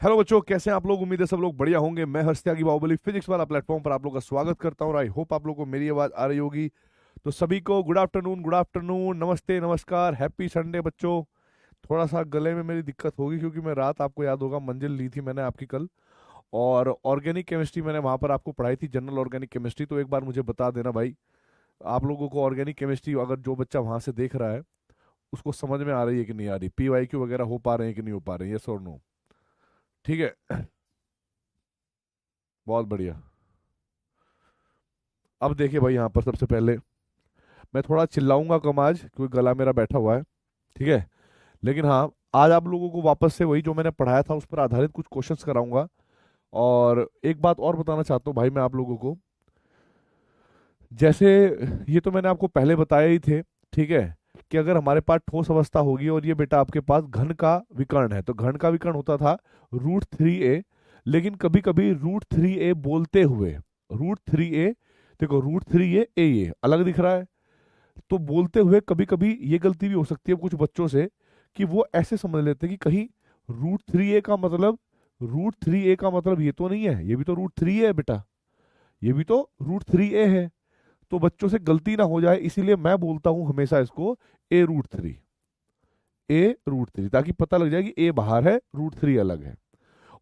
Hello बच्चों, कैसे हैं आप लोग। उम्मीद है सब लोग बढ़िया होंगे। मैं हर्ष त्यागी बाहुबली फिजिक्स वाला प्लेटफॉर्म पर आप लोग का स्वागत करता हूं। आई होप आप लोग को मेरी आवाज आ रही होगी। तो सभी को गुड आफ्टरनून, नमस्ते, नमस्कार, हैप्पी संडे बच्चों। थोड़ा सा गले में मेरी दिक्कत होगी क्योंकि मैं रात, आपको याद होगा, मंजिल ली थी मैंने आपकी कल। और ऑर्गेनिक केमिस्ट्री मैंने वहां पर आपको पढ़ाई थी, जनरल ऑर्गेनिक केमिस्ट्री। तो एक बार मुझे बता देना भाई, आप लोगों को ऑर्गेनिक केमिस्ट्री, अगर जो बच्चा वहां से देख रहा है, उसको समझ में आ रही है कि नहीं आ रही, PYQ वगैरह हो पा रहे हैं कि नहीं हो पा रहे हैं, यस और नो। ठीक है। बहुत बढ़िया। अब देखिए भाई, यहाँ पर सबसे पहले मैं थोड़ा चिल्लाऊंगा कम आज क्योंकि गला मेरा बैठा हुआ है। ठीक है। लेकिन हाँ, आज आप लोगों को वापस से वही जो मैंने पढ़ाया था उस पर आधारित कुछ क्वेश्चंस कराऊंगा। और एक बात और बताना चाहता हूँ भाई मैं आप लोगों को, जैसे ये तो मैंने आपको पहले बताया ही थे। ठीक है। कि अगर हमारे पास ठोस अवस्था होगी और ये बेटा आपके पास घन का विकर्ण है, तो घन का विकर्ण होता था √3a। लेकिन कभी कभी √3a बोलते हुए, √3a, देखो √3a ये अलग दिख रहा है, तो बोलते हुए कभी कभी ये गलती भी हो सकती है कुछ बच्चों से, कि वो ऐसे समझ लेते हैं कि कहीं √3a का मतलब ये तो नहीं है, ये भी तो √3 है बेटा, ये भी तो √3a है। तो बच्चों से गलती ना हो जाए इसीलिए मैं बोलता हूं हमेशा इसको a√3, a√3, ताकि पता लग जाए कि a बाहर है, √3 अलग है।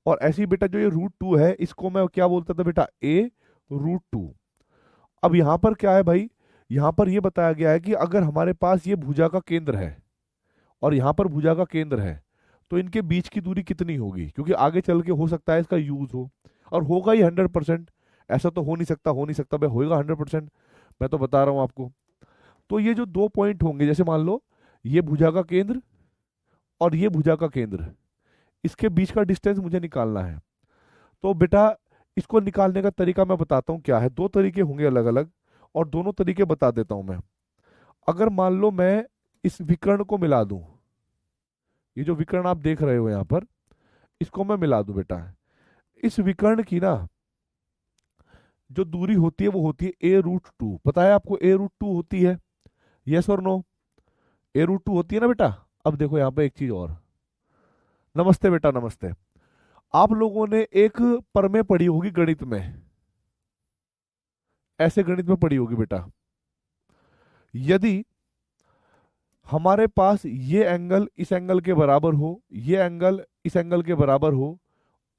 और ऐसे ही बेटा जो ये √2 है, इसको मैं क्या बोलता था बेटा, a√2। अब यहाँ पर क्या है भाई, यहाँ पर ये बताया गया है कि अगर हमारे पास ये भुजा का केंद्र है और यहाँ पर भुजा का केंद्र है, तो इनके बीच की दूरी कितनी होगी, क्योंकि आगे चल के हो सकता है इसका यूज हो, और होगा ही 100%। ऐसा तो हो नहीं सकता, हो नहीं सकता भाई, होएगा 100%। मैं तो बता रहा हूँ आपको। तो ये जो दो पॉइंट होंगे, जैसे मान लो ये भुजा का केंद्र और ये भुजा का केंद्र, इसके बीच का डिस्टेंस मुझे निकालना है। तो बेटा इसको निकालने का तरीका मैं बताता हूँ क्या है। दो तरीके होंगे अलग अलग, और दोनों तरीके बता देता हूँ मैं। अगर मान लो मैं इस विकर्ण को मिला दूं, ये जो विकर्ण आप देख रहे हो यहाँ पर, इसको मैं मिला दूं बेटा, इस विकर्ण की ना जो दूरी होती है वो होती है a√2। पता है आपको a√2 होती है, यस और नो। a√2 होती है ना बेटा। अब देखो यहाँ पे एक चीज और। नमस्ते बेटा, नमस्ते। आप लोगों ने एक परमें पढ़ी होगी गणित में, ऐसे गणित में पढ़ी होगी बेटा, यदि हमारे पास ये एंगल इस एंगल के बराबर हो, ये एंगल इस एंगल के बराबर हो,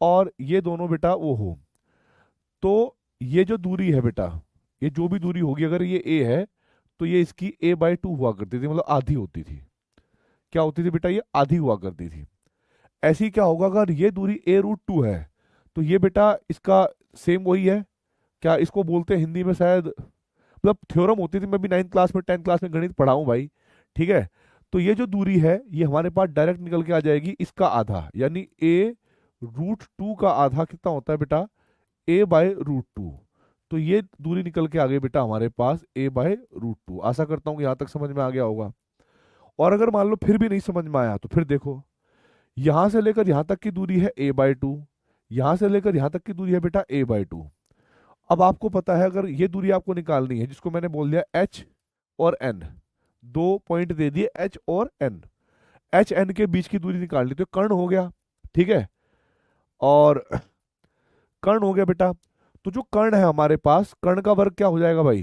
और ये दोनों बेटा वो हो, तो ये जो दूरी है बेटा, ये जो भी दूरी होगी, अगर ये a है तो ये इसकी a/2 हुआ करती थी, मतलब आधी होती थी। क्या होती थी बेटा, ये आधी हुआ करती थी। ऐसे ही क्या होगा, अगर ये दूरी a√2 है, तो ये बेटा इसका सेम वही है। क्या इसको बोलते हैं हिंदी में शायद, मतलब थ्योरम होती थी, मैं भी 9th क्लास में 10th क्लास में गणित पढ़ा हूं भाई। ठीक है। तो ये जो दूरी है ये हमारे पास डायरेक्ट निकल के आ जाएगी इसका आधा, यानी a√2 का आधा कितना होता है बेटा, a/√2। तो ये दूरी निकल के आ गई बेटा हमारे पास a/√2। आशा करता हूँ कि यहाँ तक समझ में आ गया होगा। और अगर मान लो फिर भी नहीं समझ में आया, तो फिर देखो, यहां से लेकर यहां तक की दूरी है a/2, यहां से लेकर यहां तक की दूरी है बेटा a/2। अब आपको पता है, अगर ये दूरी आपको निकालनी है, जिसको मैंने बोल दिया h और n, दो पॉइंट दे दिए h और n, h n के बीच की दूरी निकालनी, तो कर्ण हो गया। ठीक है। और कर्ण हो गया बेटा, तो जो कर्ण है हमारे पास, कर्ण का वर्ग क्या हो जाएगा भाई,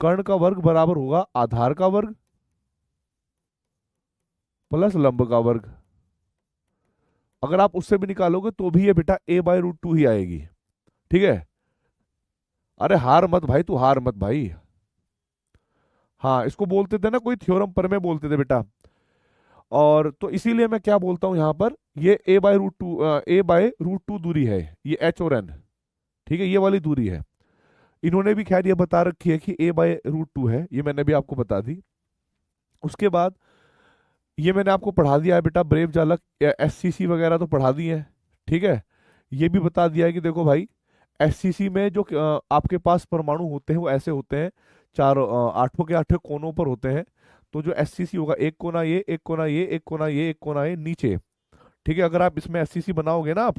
कर्ण का वर्ग बराबर होगा आधार का वर्ग प्लस लंब का वर्ग। अगर आप उससे भी निकालोगे तो भी ये बेटा a/√2 ही आएगी। ठीक है। अरे हार मत भाई, तू हार मत भाई। हाँ, इसको बोलते थे ना, कोई थ्योरम पर में बोलते थे बेटा। और तो इसीलिए मैं क्या बोलता हूं यहाँ पर, ये a/√2 दूरी है, ये h और n। ठीक है, ये वाली दूरी है। इन्होंने भी खैर ये बता रखी है कि a/√2 है, ये मैंने भी आपको बता दी। उसके बाद ये मैंने आपको पढ़ा दिया है बेटा, ब्रेव जालक, SCC वगैरह तो पढ़ा दी है। ठीक है। ये भी बता दिया है कि देखो भाई, SCC में जो आपके पास परमाणु होते हैं वो ऐसे होते हैं, चार आठों के आठों कोनों पर होते हैं। तो जो SCC होगा, एक कोना ये, एक कोना ये, एक कोना ये, एक कोना ये नीचे। ठीक है। अगर आप इसमें SCC बनाओगे ना, आप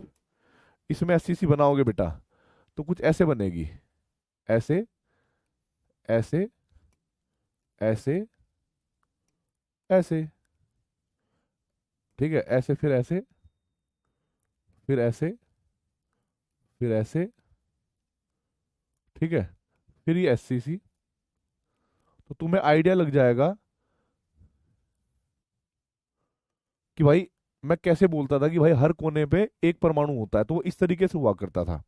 इसमें SCC बनाओगे बेटा, तो कुछ ऐसे बनेगी, ऐसे, ऐसे, ऐसे, ऐसे। ठीक है, ऐसे फिर ऐसे फिर ऐसे फिर ऐसे, ठीक है, फिर ये SCC। तो तुम्हें आइडिया लग जाएगा कि भाई मैं कैसे बोलता था कि भाई हर कोने पे एक परमाणु होता है, तो वो इस तरीके से हुआ करता था।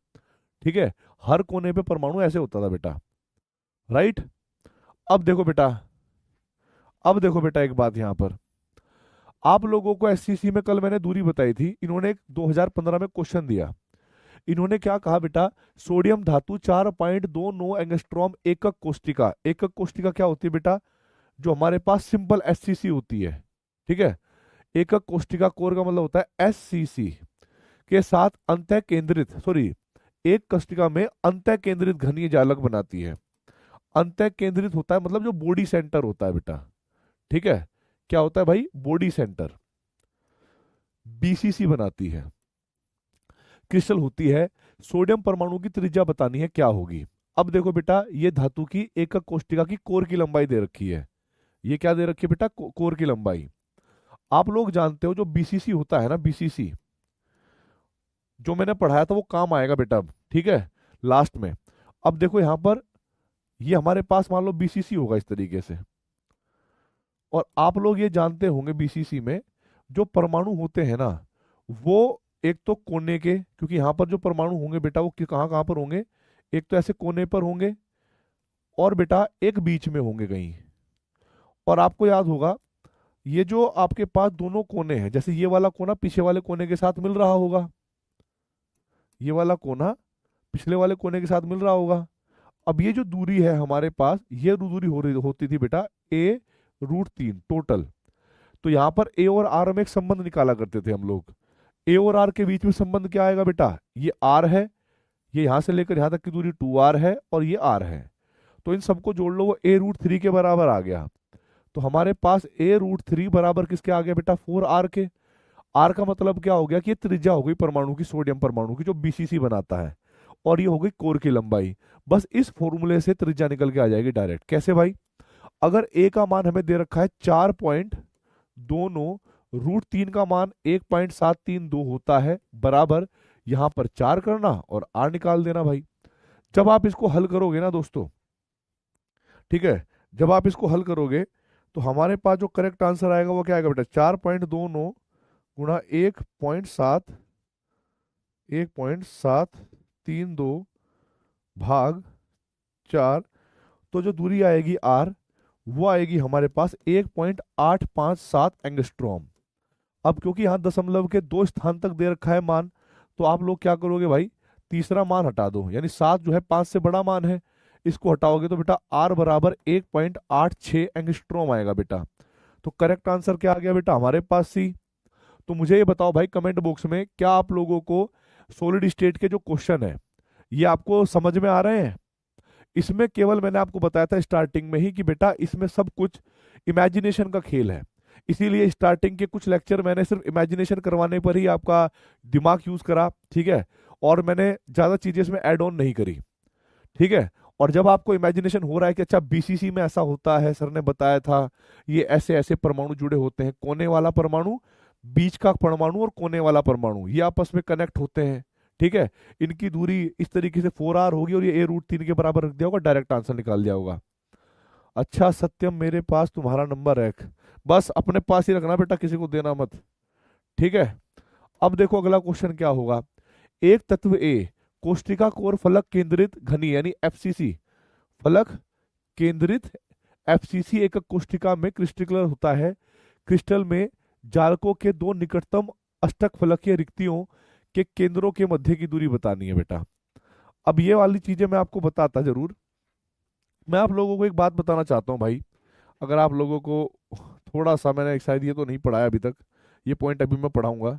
ठीक है, हर कोने पे परमाणु ऐसे होता था बेटा, राइट। अब देखो बेटा, अब देखो बेटा एक बात यहां पर, आप लोगों को SCC में कल मैंने दूरी बताई थी, इन्होंने एक 2015 में क्वेश्चन दिया। इन्होंने क्या कहा बेटा, सोडियम धातु 4.29 एंगस्ट्रॉम एकक कोष्टिका। एकक कोष्टिका क्या होती है बेटा, जो हमारे पास सिंपल SCC होती है। ठीक है, एकक कोष्टिका कोर का मतलब होता है SCC के साथ अंतः केंद्रित, सॉरी, एक कोष्टिका में अंतः केंद्रित घनीय जालक बनाती है। अंतः केंद्रित होता है मतलब जो बॉडी सेंटर होता है बेटा। ठीक है, क्या होता है भाई, बॉडी सेंटर, BCC बनाती है, क्रिस्टल होती है। सोडियम परमाणु की त्रिज्या बतानी है क्या होगी। अब देखो बेटा, ये धातु की एकक कोष्टिका की कोर की लंबाई दे रखी है। ये क्या दे रखी है बेटा, कोर की लंबाई। आप लोग जानते हो जो BCC होता है ना, BCC जो मैंने पढ़ाया था वो काम आएगा बेटा अब, ठीक है, लास्ट में। अब देखो यहां पर, ये हमारे पास मान लो BCC होगा इस तरीके से, और आप लोग ये जानते होंगे BCC में जो परमाणु होते हैं ना, वो एक तो कोने के, क्योंकि यहां पर जो परमाणु होंगे बेटा वो कहाँ कहाँ पर होंगे, एक तो ऐसे कोने पर होंगे, और बेटा एक बीच में होंगे कहीं। और आपको याद होगा, ये जो आपके पास दोनों कोने हैं, जैसे ये वाला कोना पीछे वाले कोने के साथ मिल रहा होगा, ये वाला कोना पिछले वाले कोने के साथ मिल रहा होगा। अब ये जो दूरी है हमारे पास, ये दूरी हो रही होती थी बेटा A√3 टोटल। तो यहाँ पर A और R में एक संबंध निकाला करते थे हम लोग। A और R के बीच में संबंध क्या आएगा बेटा, ये R है, ये यहां से लेकर यहां तक की दूरी 2R है, और ये R है। तो इन सबको जोड़ लो, वो A√3 के बराबर आ गया। तो हमारे पास A√3 बराबर किसके आ गया बेटा, 4R के। R का मतलब क्या हो गया कि ये त्रिज्या हो गई परमाणु की, सोडियम परमाणु की, जो BCC बनाता है, और ये हो गई कोर की लंबाई। बस इस फॉर्मूले से त्रिज्या निकल के आ जाएगी डायरेक्ट। कैसे भाई, अगर A का मान हमें दे रखा है 4.29, √3 का मान 1.732 होता है, बराबर यहां पर 4 करना और R निकाल देना भाई। जब आप इसको हल करोगे ना दोस्तों, ठीक है, जब आप इसको हल करोगे तो हमारे पास जो करेक्ट आंसर आएगा वो क्या आएगा बेटा, 4.29 गुणा 1.732 भाग 4, तो जो दूरी आएगी R, वो आएगी हमारे पास 1.857 एंगस्ट्रॉम। अब क्योंकि यहाँ दशमलव के 2 स्थान तक दे रखा है मान, तो आप लोग क्या करोगे भाई, तीसरा मान हटा दो, यानी 7 जो है 5 से बड़ा मान है, इसको हटाओगे तो बेटा R बराबर 1.86 एंगस्ट्रॉम आएगा बेटा। तो करेक्ट आंसर क्या आ गया बेटा हमारे पास C। तो मुझे ये बताओ भाई कमेंट बॉक्स में, क्या आप लोगों को सॉलिड स्टेट के जो क्वेश्चन है ये आपको समझ में आ रहे हैं। इसमें केवल मैंने आपको बताया था स्टार्टिंग में ही कि बेटा इसमें सब कुछ इमेजिनेशन का खेल है, इसीलिए स्टार्टिंग के कुछ लेक्चर मैंने सिर्फ इमेजिनेशन करवाने पर ही आपका दिमाग यूज करा, ठीक है, और मैंने ज्यादा चीजें इसमें ऐड ऑन नहीं करी, ठीक है। और जब आपको इमेजिनेशन हो रहा है कि अच्छा BCC में ऐसा होता है, सर ने बताया था ये ऐसे ऐसे परमाणु जुड़े होते हैं, कोने वाला परमाणु, बीच का परमाणु और कोने वाला परमाणु ये आपस में कनेक्ट होते हैं, ठीक है, इनकी दूरी इस तरीके से 4R होगी, और ये A√3 के बराबर रख दिया होगा, डायरेक्ट आंसर निकाल दिया होगा। अच्छा सत्यम, मेरे पास तुम्हारा नंबर है, बस अपने पास ही रखना बेटा, किसी को देना मत, ठीक है। अब देखो अगला क्वेश्चन क्या होगा, एक तत्व A कोष्टिका कोर फलक केंद्रित घनी यानी FCC, फलक केंद्रित FCC एकक कोष्टिका में क्रिस्टल होता है। क्रिस्टल में जालकों के दो निकटतम अष्टक फलकीय रिक्तियों के केंद्रों के मध्य की दूरी बतानी है बेटा। अब ये वाली चीजें मैं आपको बताता जरूर। मैं आप लोगों को एक बात बताना चाहता हूँ भाई, अगर आप लोगों को थोड़ा सा, मैंने शायद ये तो नहीं पढ़ाया अभी तक, ये पॉइंट अभी मैं पढ़ाऊंगा,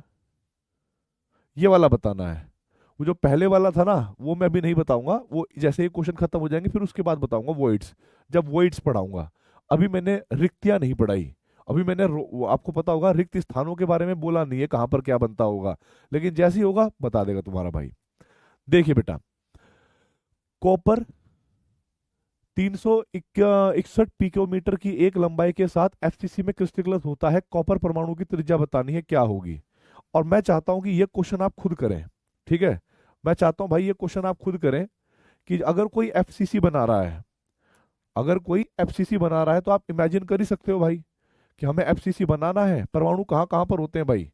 ये वाला बताना है। वो जो पहले वाला था ना वो मैं अभी नहीं बताऊंगा, वो जैसे ही क्वेश्चन खत्म हो जाएंगे फिर उसके बाद बताऊंगा वॉइड्स, जब वॉइड्स पढ़ाऊंगा। अभी मैंने रिक्तियां नहीं पढ़ाई, अभी मैंने आपको पता होगा रिक्त स्थानों के बारे में बोला नहीं है, कहां पर क्या बनता होगा, लेकिन जैसे ही होगा बता देगा तुम्हारा भाई। देखिए बेटा, कॉपर 361 पिकोमीटर की एक लंबाई के साथ एफसीसी में क्रिस्टलीकृत होता है कॉपर परमाणु की त्रिज्या बतानी है, क्या होगी। और मैं चाहता हूं कि ये क्वेश्चन आप खुद करें, ठीक है। मैं चाहता हूं भाई ये क्वेश्चन आप खुद करें कि अगर कोई एफसीसी बना रहा है, अगर कोई एफसीसी बना रहा है तो आप इमेजिन कर ही सकते हो भाई कि हमें एफसीसी बनाना है। परमाणु कहाँ कहाँ पर होते हैं भाई?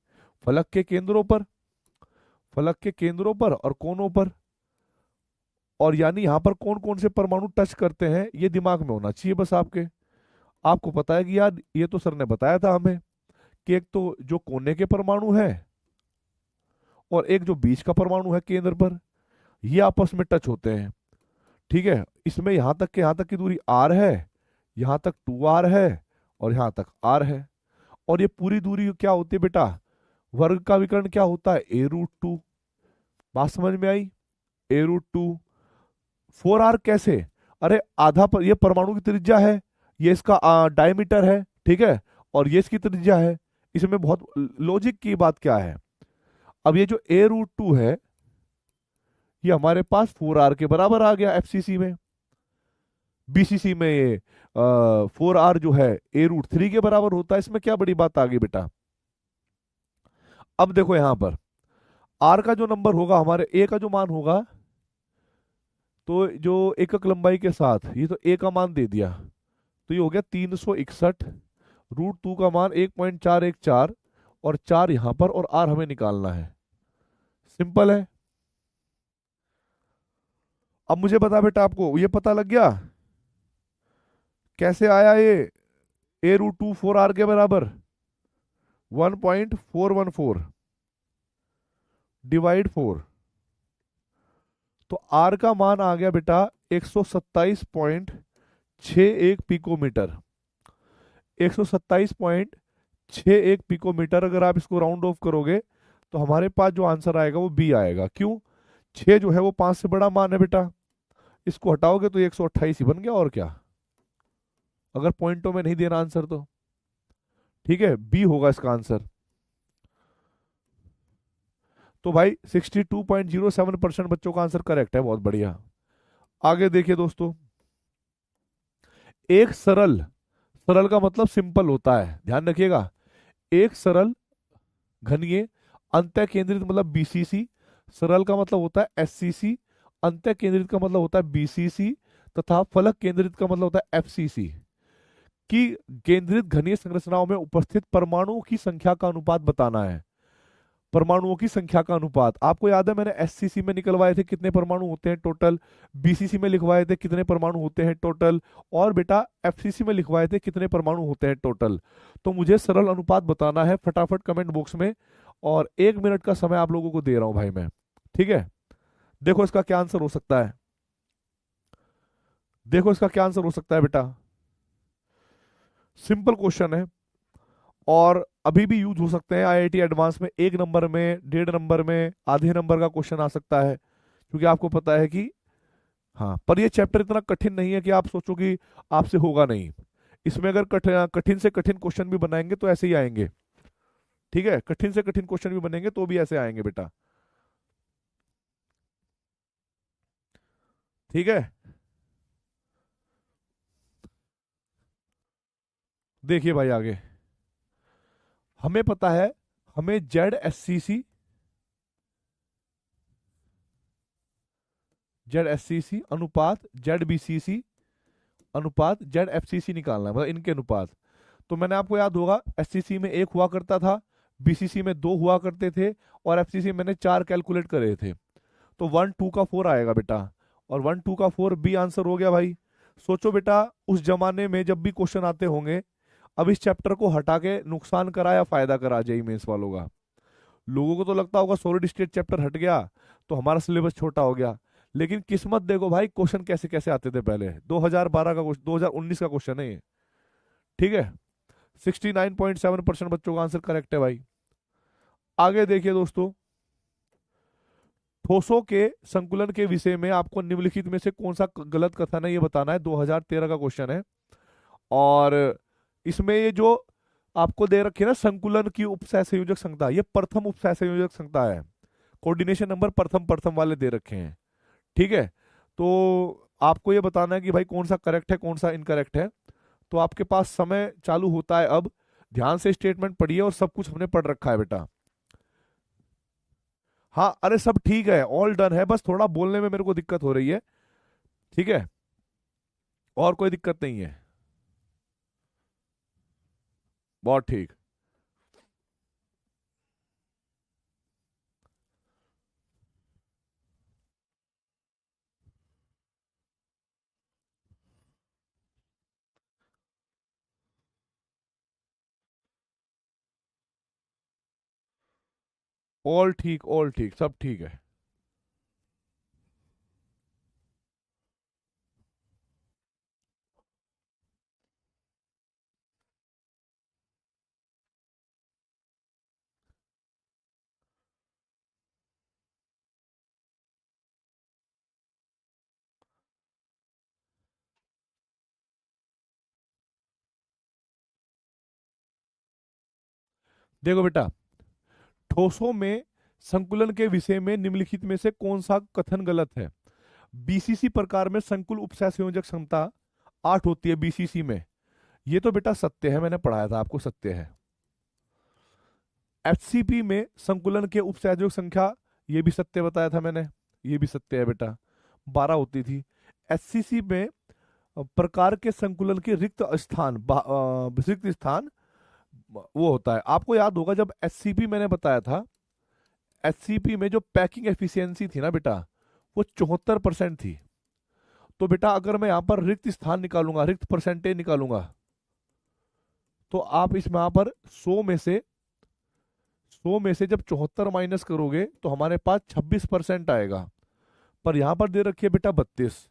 फलक के केंद्रों पर, फलक के केंद्रों पर और कोनों पर। और यानी यहां पर कौन कौन से परमाणु टच करते हैं ये दिमाग में होना चाहिए बस आपके। आपको पता है कि यार ये तो सर ने बताया था हमें कि एक तो जो कोने के परमाणु है और एक जो बीच का परमाणु है केंद्र पर, ये आपस में टच होते हैं, ठीक है। इसमें यहां तक की दूरी r है, यहां तक 2r है और यहां तक r है। और ये पूरी दूरी क्या होती है बेटा? वर्ग का विकर्ण क्या होता है? a√2। बात समझ में आई? a√2। 4r कैसे? अरे आधा पर, ये परमाणु की त्रिज्या है, ये इसका डायमीटर है, ठीक है, और ये इसकी त्रिज्या है। इसमें बहुत लॉजिक की बात क्या है, अब ये जो a√2 है ये हमारे पास 4r के बराबर आ गया एफसीसी में। बीसीसी में ये 4r जो है a√3 के बराबर होता है। इसमें क्या बड़ी बात आ गई बेटा? अब देखो यहां पर r का जो नंबर होगा, हमारे a का जो मान होगा, तो जो एकक लंबाई के साथ ये तो a का मान दे दिया, तो ये हो गया 361। √2 का मान 1.414 और 4 यहां पर, और r हमें निकालना है। सिंपल है। अब मुझे बता बेटा, आपको ये पता लग गया कैसे आया ये a√2 4r के बराबर? 1.414 डिवाइड 4, तो r का मान आ गया बेटा 127.61 पिकोमीटर। 127.61 पिकोमीटर। अगर आप इसको राउंड ऑफ करोगे तो हमारे पास जो आंसर आएगा वो बी आएगा। क्यों? 6 जो है वो 5 से बड़ा मान है बेटा, इसको हटाओगे तो 128 ही बन गया, और क्या, अगर पॉइंटों में नहीं देना आंसर तो। ठीक है, बी होगा इसका आंसर। तो भाई 62.07% बच्चों का आंसर करेक्ट है, बहुत बढ़िया। आगे देखिए दोस्तों, एक सरल, सरल का मतलब सिंपल होता है, ध्यान रखिएगा। एक सरल घनीय अंतः केंद्रित मतलब बीसीसी, सरल का मतलब होता है एससीसी, अंतः केंद्रित का मतलब होता है बीसीसी, तथा फलक केंद्रित का मतलब होता है एफसीसी की केंद्रित घनीय संरचनाओं में उपस्थित परमाणुओं की संख्या का अनुपात बताना है। परमाणुओं की संख्या का अनुपात आपको याद है, मैंने एससीसी में निकलवाए थे कितने परमाणु होते हैं टोटल, बीसीसी में लिखवाए थे कितने परमाणु होते हैं टोटल, और बेटा एफसीसी में लिखवाए थे कितने परमाणु होते हैं टोटल। तो मुझे सरल अनुपात बताना है, फटाफट कमेंट बॉक्स में, और 1 मिनट का समय आप लोगों को दे रहा हूं भाई मैं, ठीक है। देखो इसका क्या आंसर हो सकता है, देखो इसका क्या आंसर हो सकता है बेटा। सिंपल क्वेश्चन है और अभी भी यूज हो सकते हैं आईआईटी एडवांस में। 1 नंबर में, 1.5 नंबर में, आधे नंबर का क्वेश्चन आ सकता है, क्योंकि आपको पता है कि हाँ, पर ये चैप्टर इतना कठिन नहीं है कि आप सोचो कि आपसे होगा नहीं। इसमें अगर कठिन से कठिन क्वेश्चन भी बनाएंगे तो ऐसे ही आएंगे, ठीक है। कठिन से कठिन क्वेश्चन भी बनेंगे तो भी ऐसे आएंगे बेटा, ठीक है। देखिए भाई आगे, हमें पता है, हमें जेड एस सी सी अनुपात जेड बी सी सी अनुपात जेड एफ सी सी निकालना है, मतलब इनके अनुपात। तो मैंने, आपको याद होगा, एससीसी में 1 हुआ करता था, बीसीसी में 2 हुआ करते थे, और एफसीसी मैंने 4 कैलकुलेट करे थे। तो 1 2 का 4 आएगा बेटा, और 1 2 का 4 बी आंसर हो गया भाई। सोचो बेटा, उस जमाने में जब भी क्वेश्चन आते होंगे, अब इस चैप्टर को हटा के नुकसान करा या फायदा करा जेईई मेंस वालों का? लोगों को तो लगता होगा सॉलिड स्टेट चैप्टर हट गया तो हमारा सिलेबस छोटा हो गया, लेकिन किस्मत देखो भाई, क्वेश्चन कैसे कैसे आते थे पहले। 2012 का क्वेश्चन, 2019 का क्वेश्चन है ये, ठीक है। 69.7% बच्चों का आंसर करेक्ट है भाई। आगे देखिए दोस्तों, ठोसों के संकुलन के विषय में आपको निम्नलिखित में से कौन सा गलत कथन है ये बताना है। 2013 का क्वेश्चन है, और इसमें ये जो आपको दे रखी है ना, संकुलन की उपसह संयोजक संख्या, ये प्रथम उपसह संयोजक संख्या है। कोऑर्डिनेशन नंबर प्रथम प्रथम वाले दे रखे हैं, ठीक है। तो आपको ये बताना है कि भाई कौन सा करेक्ट है कौन सा इनकरेक्ट है। तो आपके पास समय चालू होता है अब। ध्यान से स्टेटमेंट पढ़िए, और सब कुछ हमने पढ़ रखा है बेटा। हाँ, अरे सब ठीक है, ऑल डन है, बस थोड़ा बोलने में मेरे को दिक्कत हो रही है। ठीक है, और कोई दिक्कत नहीं है। बहुत ठीक। ऑल ठीक, ऑल ठीक, सब ठीक है। देखो बेटा, ठोसों में संकुलन के विषय में निम्नलिखित में से कौन सा कथन गलत है? बीसीसी प्रकार में संकुल उपसय संयोजक क्षमता 8 होती है बीसीसी में। ये तो बेटा सत्य है, मैंने पढ़ाया था आपको, सत्य है। एचसीपी में संकुलन के उपसंयोजक संख्या, ये भी सत्य बताया था मैंने, ये भी सत्य है बेटा, 12 होती थी। एचसीसी में प्रकार के संकुलन के रिक्त स्थान वो होता है। आपको याद होगा जब एचसीपी मैंने बताया था, एचसीपी में जो पैकिंग एफिशिएंसी थी ना बेटा, वो 74% थी। तो बेटा अगर मैं यहाँ पर रिक्त स्थान निकालूंगा, रिक्त परसेंटेज निकालूंगा, तो आप इसमें यहाँ पर 100 में से जब 74 माइनस करोगे तो हमारे पास 26% आएगा। पर यहां पर दे रखी है बेटा 32।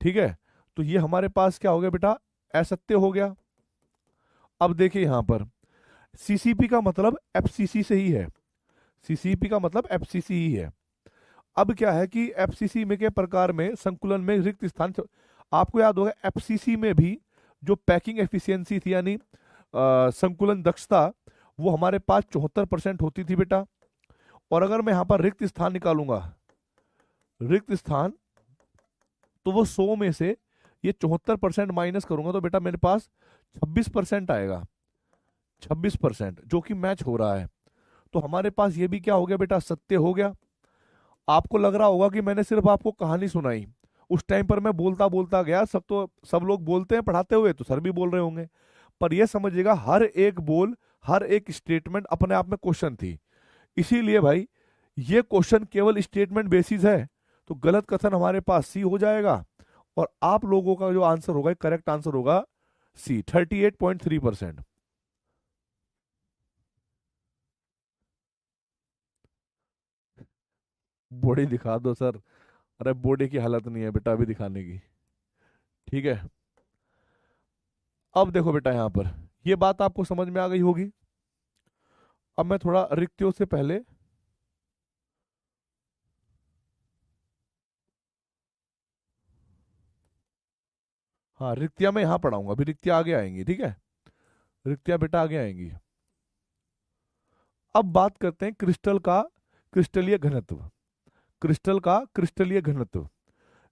ठीक है, तो ये हमारे पास क्या हो गया बेटा, असत्य हो गया। अब देखिए यहां पर सीसीपी का मतलब एफसीसी से ही है, सीसीपी का मतलब एफसीसी ही है। अब क्या है कि एफसीसी में के प्रकार में संकुलन में रिक्त स्थान, आपको याद होगा एफसीसी में भी जो पैकिंग एफिशिएंसी थी, यानी संकुलन दक्षता, वो हमारे पास 74% होती थी बेटा। और अगर मैं यहाँ पर रिक्त स्थान निकालूंगा, रिक्त स्थान, तो वो 100 में से ये 74% माइनस करूंगा तो बेटा मेरे पास 26% आएगा, 26%, जो कि मैच हो रहा है। तो हमारे पास ये भी क्या हो गया बेटा, सत्य हो गया। आपको लग रहा होगा कि मैंने सिर्फ आपको कहानी सुनाई, उस टाइम पर मैं बोलता बोलता गया, सब लोग बोलते हैं पढ़ाते हुए, तो सर भी बोल रहे होंगे। पर यह समझिएगा हर एक बोल, हर एक स्टेटमेंट अपने आप में क्वेश्चन थी। इसीलिए भाई ये क्वेश्चन केवल स्टेटमेंट बेसिस है, तो गलत कथन हमारे पास सी हो जाएगा, और आप लोगों का जो आंसर होगा, करेक्ट आंसर होगा सी, 38.3%। बॉडी दिखा दो सर। अरे बॉडी की हालत नहीं है बेटा अभी दिखाने की। ठीक है, अब देखो बेटा यहाँ पर ये बात आपको समझ में आ गई होगी। अब मैं थोड़ा रिक्तियों से पहले, हाँ रिक्तियां मैं यहाँ पढ़ाऊंगा, अभी रिक्तियां आगे आएंगी। ठीक है, रिक्तियां बेटा आगे आएंगी। अब बात करते हैं क्रिस्टल का क्रिस्टलीय घनत्व। क्रिस्टल का क्रिस्टलीय घनत्व,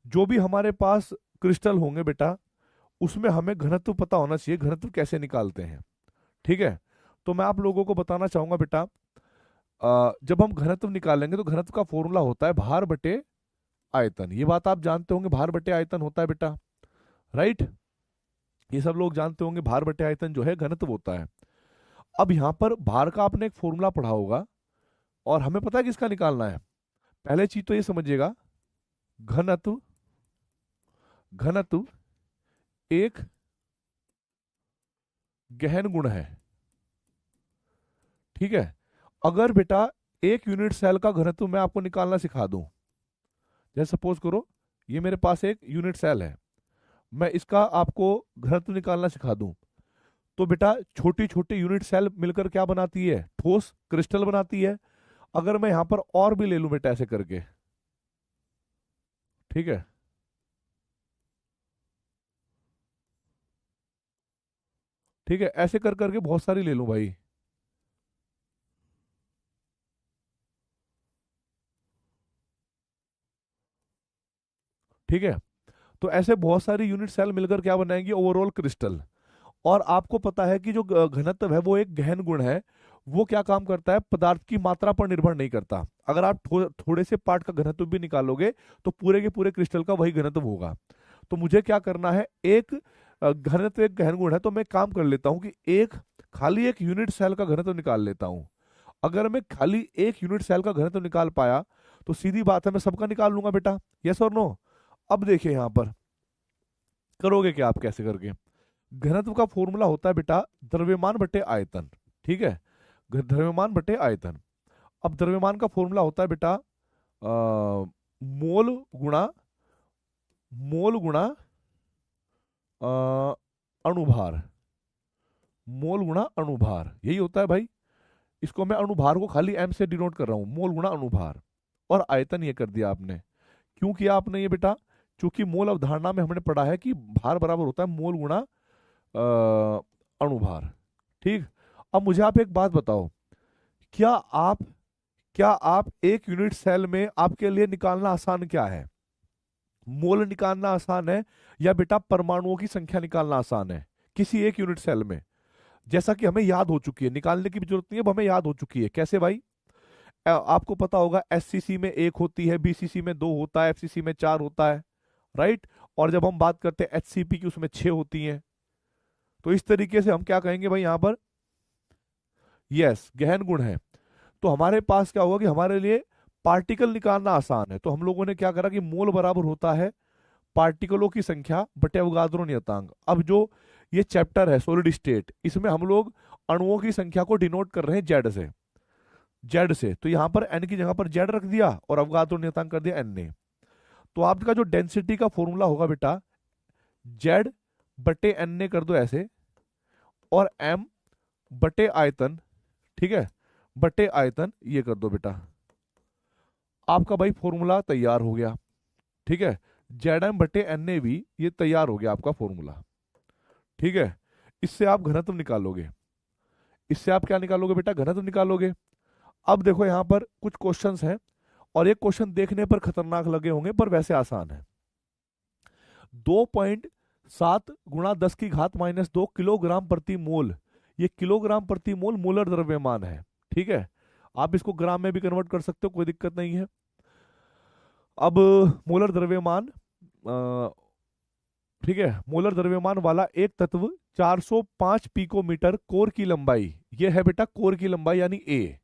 जो भी हमारे पास क्रिस्टल होंगे बेटा, उसमें हमें घनत्व पता होना चाहिए, घनत्व कैसे निकालते हैं। ठीक है, तो मैं आप लोगों को बताना चाहूंगा बेटा, जब हम घनत्व निकालेंगे तो घनत्व का फॉर्मूला होता है भार बटे आयतन। ये बात आप जानते होंगे, भार बटे आयतन होता है बेटा, राइट। ये सब लोग जानते होंगे, भार बटे आयतन जो है घनत्व होता है। अब यहाँ पर भार का आपने एक फॉर्मूला पढ़ा होगा, और हमें पता है किसका निकालना है। पहले चीज तो ये समझिएगा, घनत्व, घनत्व एक गहन गुण है। ठीक है, अगर बेटा एक यूनिट सेल का घनत्व मैं आपको निकालना सिखा दूं, जैसे सपोज करो ये मेरे पास एक यूनिट सेल है, मैं इसका आपको घनत्व निकालना सिखा दूं, तो बेटा छोटी छोटी यूनिट सेल मिलकर क्या बनाती है, ठोस क्रिस्टल बनाती है। अगर मैं यहां पर और भी ले लूं बेटा ऐसे करके, ठीक है, ठीक है, ऐसे कर करके बहुत सारी ले लूं भाई। ठीक है, तो ऐसे बहुत सारी यूनिट सेल मिलकर क्या बनाएंगे, ओवरऑल क्रिस्टल। और आपको पता है कि जो घनत्व है वो एक गहन गुण है। वो क्या काम करता है, पदार्थ की मात्रा पर निर्भर नहीं करता। अगर आप थोड़े से पार्ट का घनत्व भी निकालोगे तो पूरे के पूरे क्रिस्टल का वही घनत्व होगा। तो मुझे क्या करना है, एक घनत्व एक गहन गुण है, तो मैं काम कर लेता हूं कि खाली एक यूनिट सेल का घनत्व निकाल लेता हूं। अगर मैं खाली एक यूनिट सेल का घनत्व निकाल पाया तो सीधी बात है मैं सबका निकाल लूंगा बेटा, यस और नो। अब देखिए यहां पर करोगे क्या आप, कैसे करके। घनत्व का फॉर्मूला होता है बेटा द्रव्यमान बटे आयतन, ठीक है। द्रव्यमान बटे आयतन। अब द्रव्यमान का फॉर्मूला होता है बेटा मोल गुणा मोल गुणा अणुभार। मोल गुणा अणुभार यही होता है भाई। इसको मैं अणुभार को खाली एम से डिनोट कर रहा हूं, मोल गुणा अणुभार। और आयतन ये कर दिया आपने। क्यों किया आपने ये बेटा, चूंकि मोल अवधारणा में हमने पढ़ा है कि भार बराबर होता है मोल गुणा अणुभार, ठीक। अब मुझे आप एक बात बताओ, क्या आप क्या आप एक यूनिट सेल में आपके लिए निकालना आसान क्या है, मोल निकालना आसान है या बेटा परमाणुओं की संख्या निकालना आसान है किसी एक यूनिट सेल में। जैसा कि हमें याद हो चुकी है, निकालने की भी जरूरत नहीं है, वो हमें याद हो चुकी है। कैसे भाई, आपको पता होगा एससीसी में 1 होती है, बीसीसी में 2 होता है, एफसीसी में 4 होता है, राइट। और जब हम बात करते हैं एचसीपी की उसमें 6 होती हैं। तो इस तरीके से हम क्या कहेंगे भाई यहां पर, यस गहन गुण है। तो हमारे पास क्या होगा कि हमारे लिए पार्टिकल निकालना आसान है। तो हम लोगों ने क्या करा कि मोल बराबर होता है पार्टिकलों की संख्या बटे अवगाद्रो नियतांक। अब जो ये चैप्टर है सॉलिड स्टेट, इसमें हम लोग अणुओं की संख्या को डिनोट कर रहे हैं जेड से। तो यहां पर एन की जगह पर जेड रख दिया और अवगाद्रो नियतांक कर दिया एन ने। तो आपका जो डेंसिटी का फॉर्मूला होगा बेटा जेड बटे एन ने कर दो ऐसे, और एम बटे आयतन, ठीक है, बटे आयतन ये कर दो बेटा। आपका भाई फॉर्मूला तैयार हो गया, ठीक है। जेड एम बटे एन ए भी ये तैयार हो गया आपका फॉर्मूला, ठीक है। इससे आप घनत्व निकालोगे, इससे आप क्या निकालोगे बेटा, घनत्व निकालोगे। अब देखो यहां पर कुछ क्वेश्चंस हैं, और एक क्वेश्चन देखने पर खतरनाक लगे होंगे पर वैसे आसान है। 2.7 गुणा 10 की घात -2 किलोग्राम प्रति मोल, ये किलोग्राम प्रति मोल मोलर द्रव्यमान है, ठीक है। आप इसको ग्राम में भी कन्वर्ट कर सकते हो, कोई दिक्कत नहीं है। अब मोलर द्रव्यमान, ठीक है, मोलर द्रव्यमान वाला एक तत्व 405 पिकोमीटर कोर की लंबाई, ये है बेटा कोर की लंबाई यानी ए।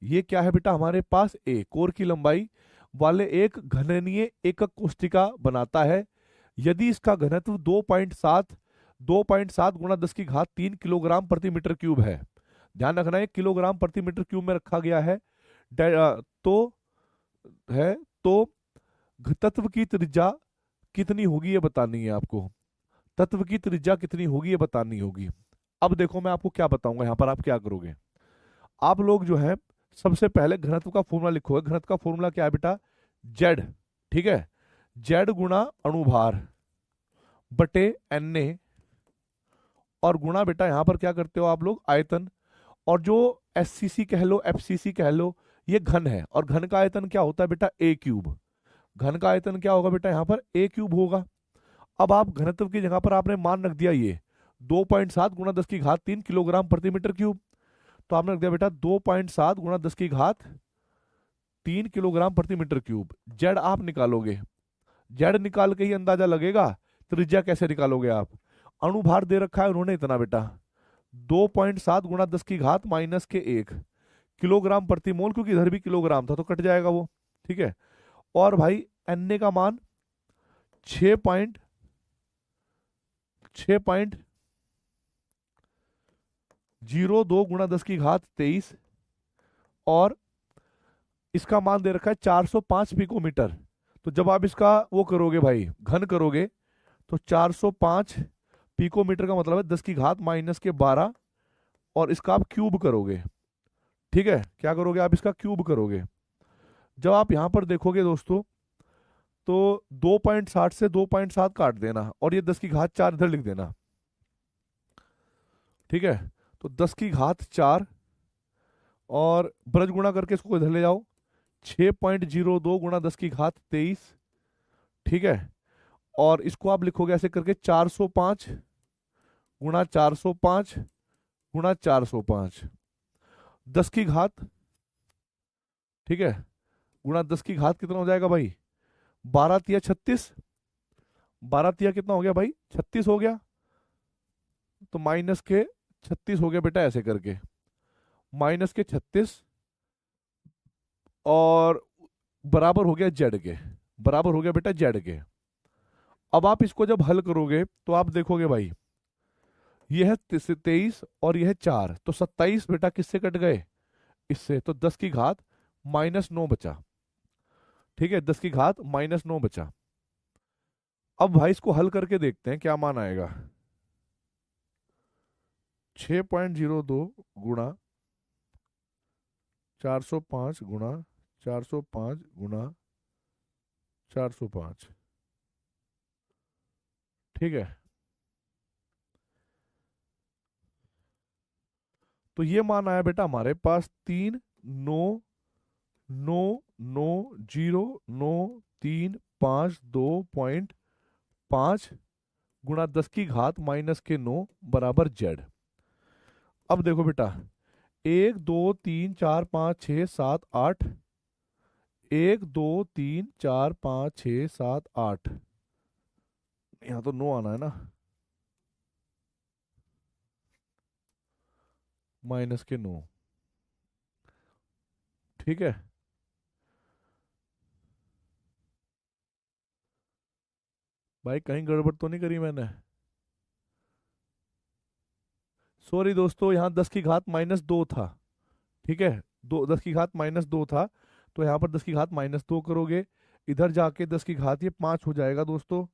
ये क्या है बेटा हमारे पास, ए कोर की लंबाई वाले एक घननीय एकक कोष्टिका बनाता है। यदि इसका घनत्व 2.7 गुणा 10 की घात 3 किलोग्राम प्रति मीटर क्यूब है। ध्यान रखना है किलोग्राम प्रति मीटर क्यूब में रखा गया है। तो है तो तत्व की त्रिज्या कितनी होगी ये बतानी है आपको, तत्व की त्रिज्या कितनी होगी ये बतानी होगी। अब देखो मैं आपको क्या बताऊंगा, यहां पर आप क्या करोगे। आप लोग जो है सबसे पहले घनत्व का फॉर्मूला लिखोगे। घनत्व का फॉर्मूला क्या है बेटा, जेड, ठीक है, जेड गुणा अणुभार बटे एन ए, और गुणा बेटा यहां पर क्या करते हो आप लोग, आयतन। और जो एससीसी कह लो, एफसीसी कह लो, ये घन है, और घन का आयतन क्या होता है बेटा, ए क्यूब। घन का आयतन क्या होगा बेटा, यहां पर ए क्यूब होगा। अब आप घनत्व की जगह पर आपने मान रख दिया ये 2.7 गुणा 10 की घात 3 किलोग्राम प्रति मीटर क्यूब। तो आपने रख दिया बेटा 2.7 गुणा 10 की घात 3 किलोग्राम प्रति मीटर क्यूब। जेड आप निकालोगे, जेड निकाल के ही अंदाजा लगेगा। त्रिज्या कैसे निकालोगे आप, अणुभार दे रखा है उन्होंने इतना बेटा, 2.7 गुणा 10 की घात -1 किलोग्राम प्रति मोल, क्योंकि इधर भी किलोग्राम था तो कट जाएगा वो, ठीक है। और भाई एन का मान 6.02 गुणा 10 की घात 23, और इसका मान दे रखा है 405 पिकोमीटर। तो जब आप इसका वो करोगे भाई, घन करोगे, तो 405 पिकोमीटर का मतलब है 10 की घात -12, और इसका आप क्यूब करोगे, ठीक है। क्या करोगे आप, इसका क्यूब करोगे। जब आप यहां पर देखोगे दोस्तों, तो 2.60 से 2.7 काट देना, और ये 10 की घात 4 इधर लिख देना, ठीक है। तो 10 की घात 4, और ब्रज गुणा करके इसको इधर ले जाओ, 6.02 गुणा 10 की घात 23, ठीक है। और इसको आप लिखोगे ऐसे करके 405 गुणा 405 गुणा 405, 10 की घात, ठीक है, गुणा 10 की घात कितना हो जाएगा भाई, 12 तिया 36, 12 तिया कितना हो गया भाई 36 हो गया, तो माइनस के 36 हो गया बेटा ऐसे करके, माइनस के 36, और बराबर हो गया जेड के, बराबर हो गया बेटा जेड के। अब आप इसको जब हल करोगे तो आप देखोगे भाई ये है 23 और ये है 4, तो 27 बेटा किससे कट गए, इससे, तो 10 की घात -9 बचा, ठीक है, 10 की घात -9 बचा। अब भाई इसको हल करके देखते हैं क्या मान आएगा, 6.02 गुणा 405 गुणा 405 गुणा 405, ठीक है, तो ये मान आया बेटा हमारे पास 3,9,9,0,9,3,5,2.5 गुणा 10 की घात -9 बराबर जेड। अब देखो बेटा 1 2 3 4 5 6 7 8, 1 2 3 4 5 6 7 8, यहाँ तो 9 आना है ना, -9, ठीक है। भाई कहीं गड़बड़ तो नहीं करी मैंने, सॉरी दोस्तों, यहाँ 10 की घात -2 था, ठीक है, 10 की घात -2 था, तो यहाँ पर 10 की घात -2 करोगे, इधर जाके 10 की घात ये 5 हो जाएगा दोस्तों,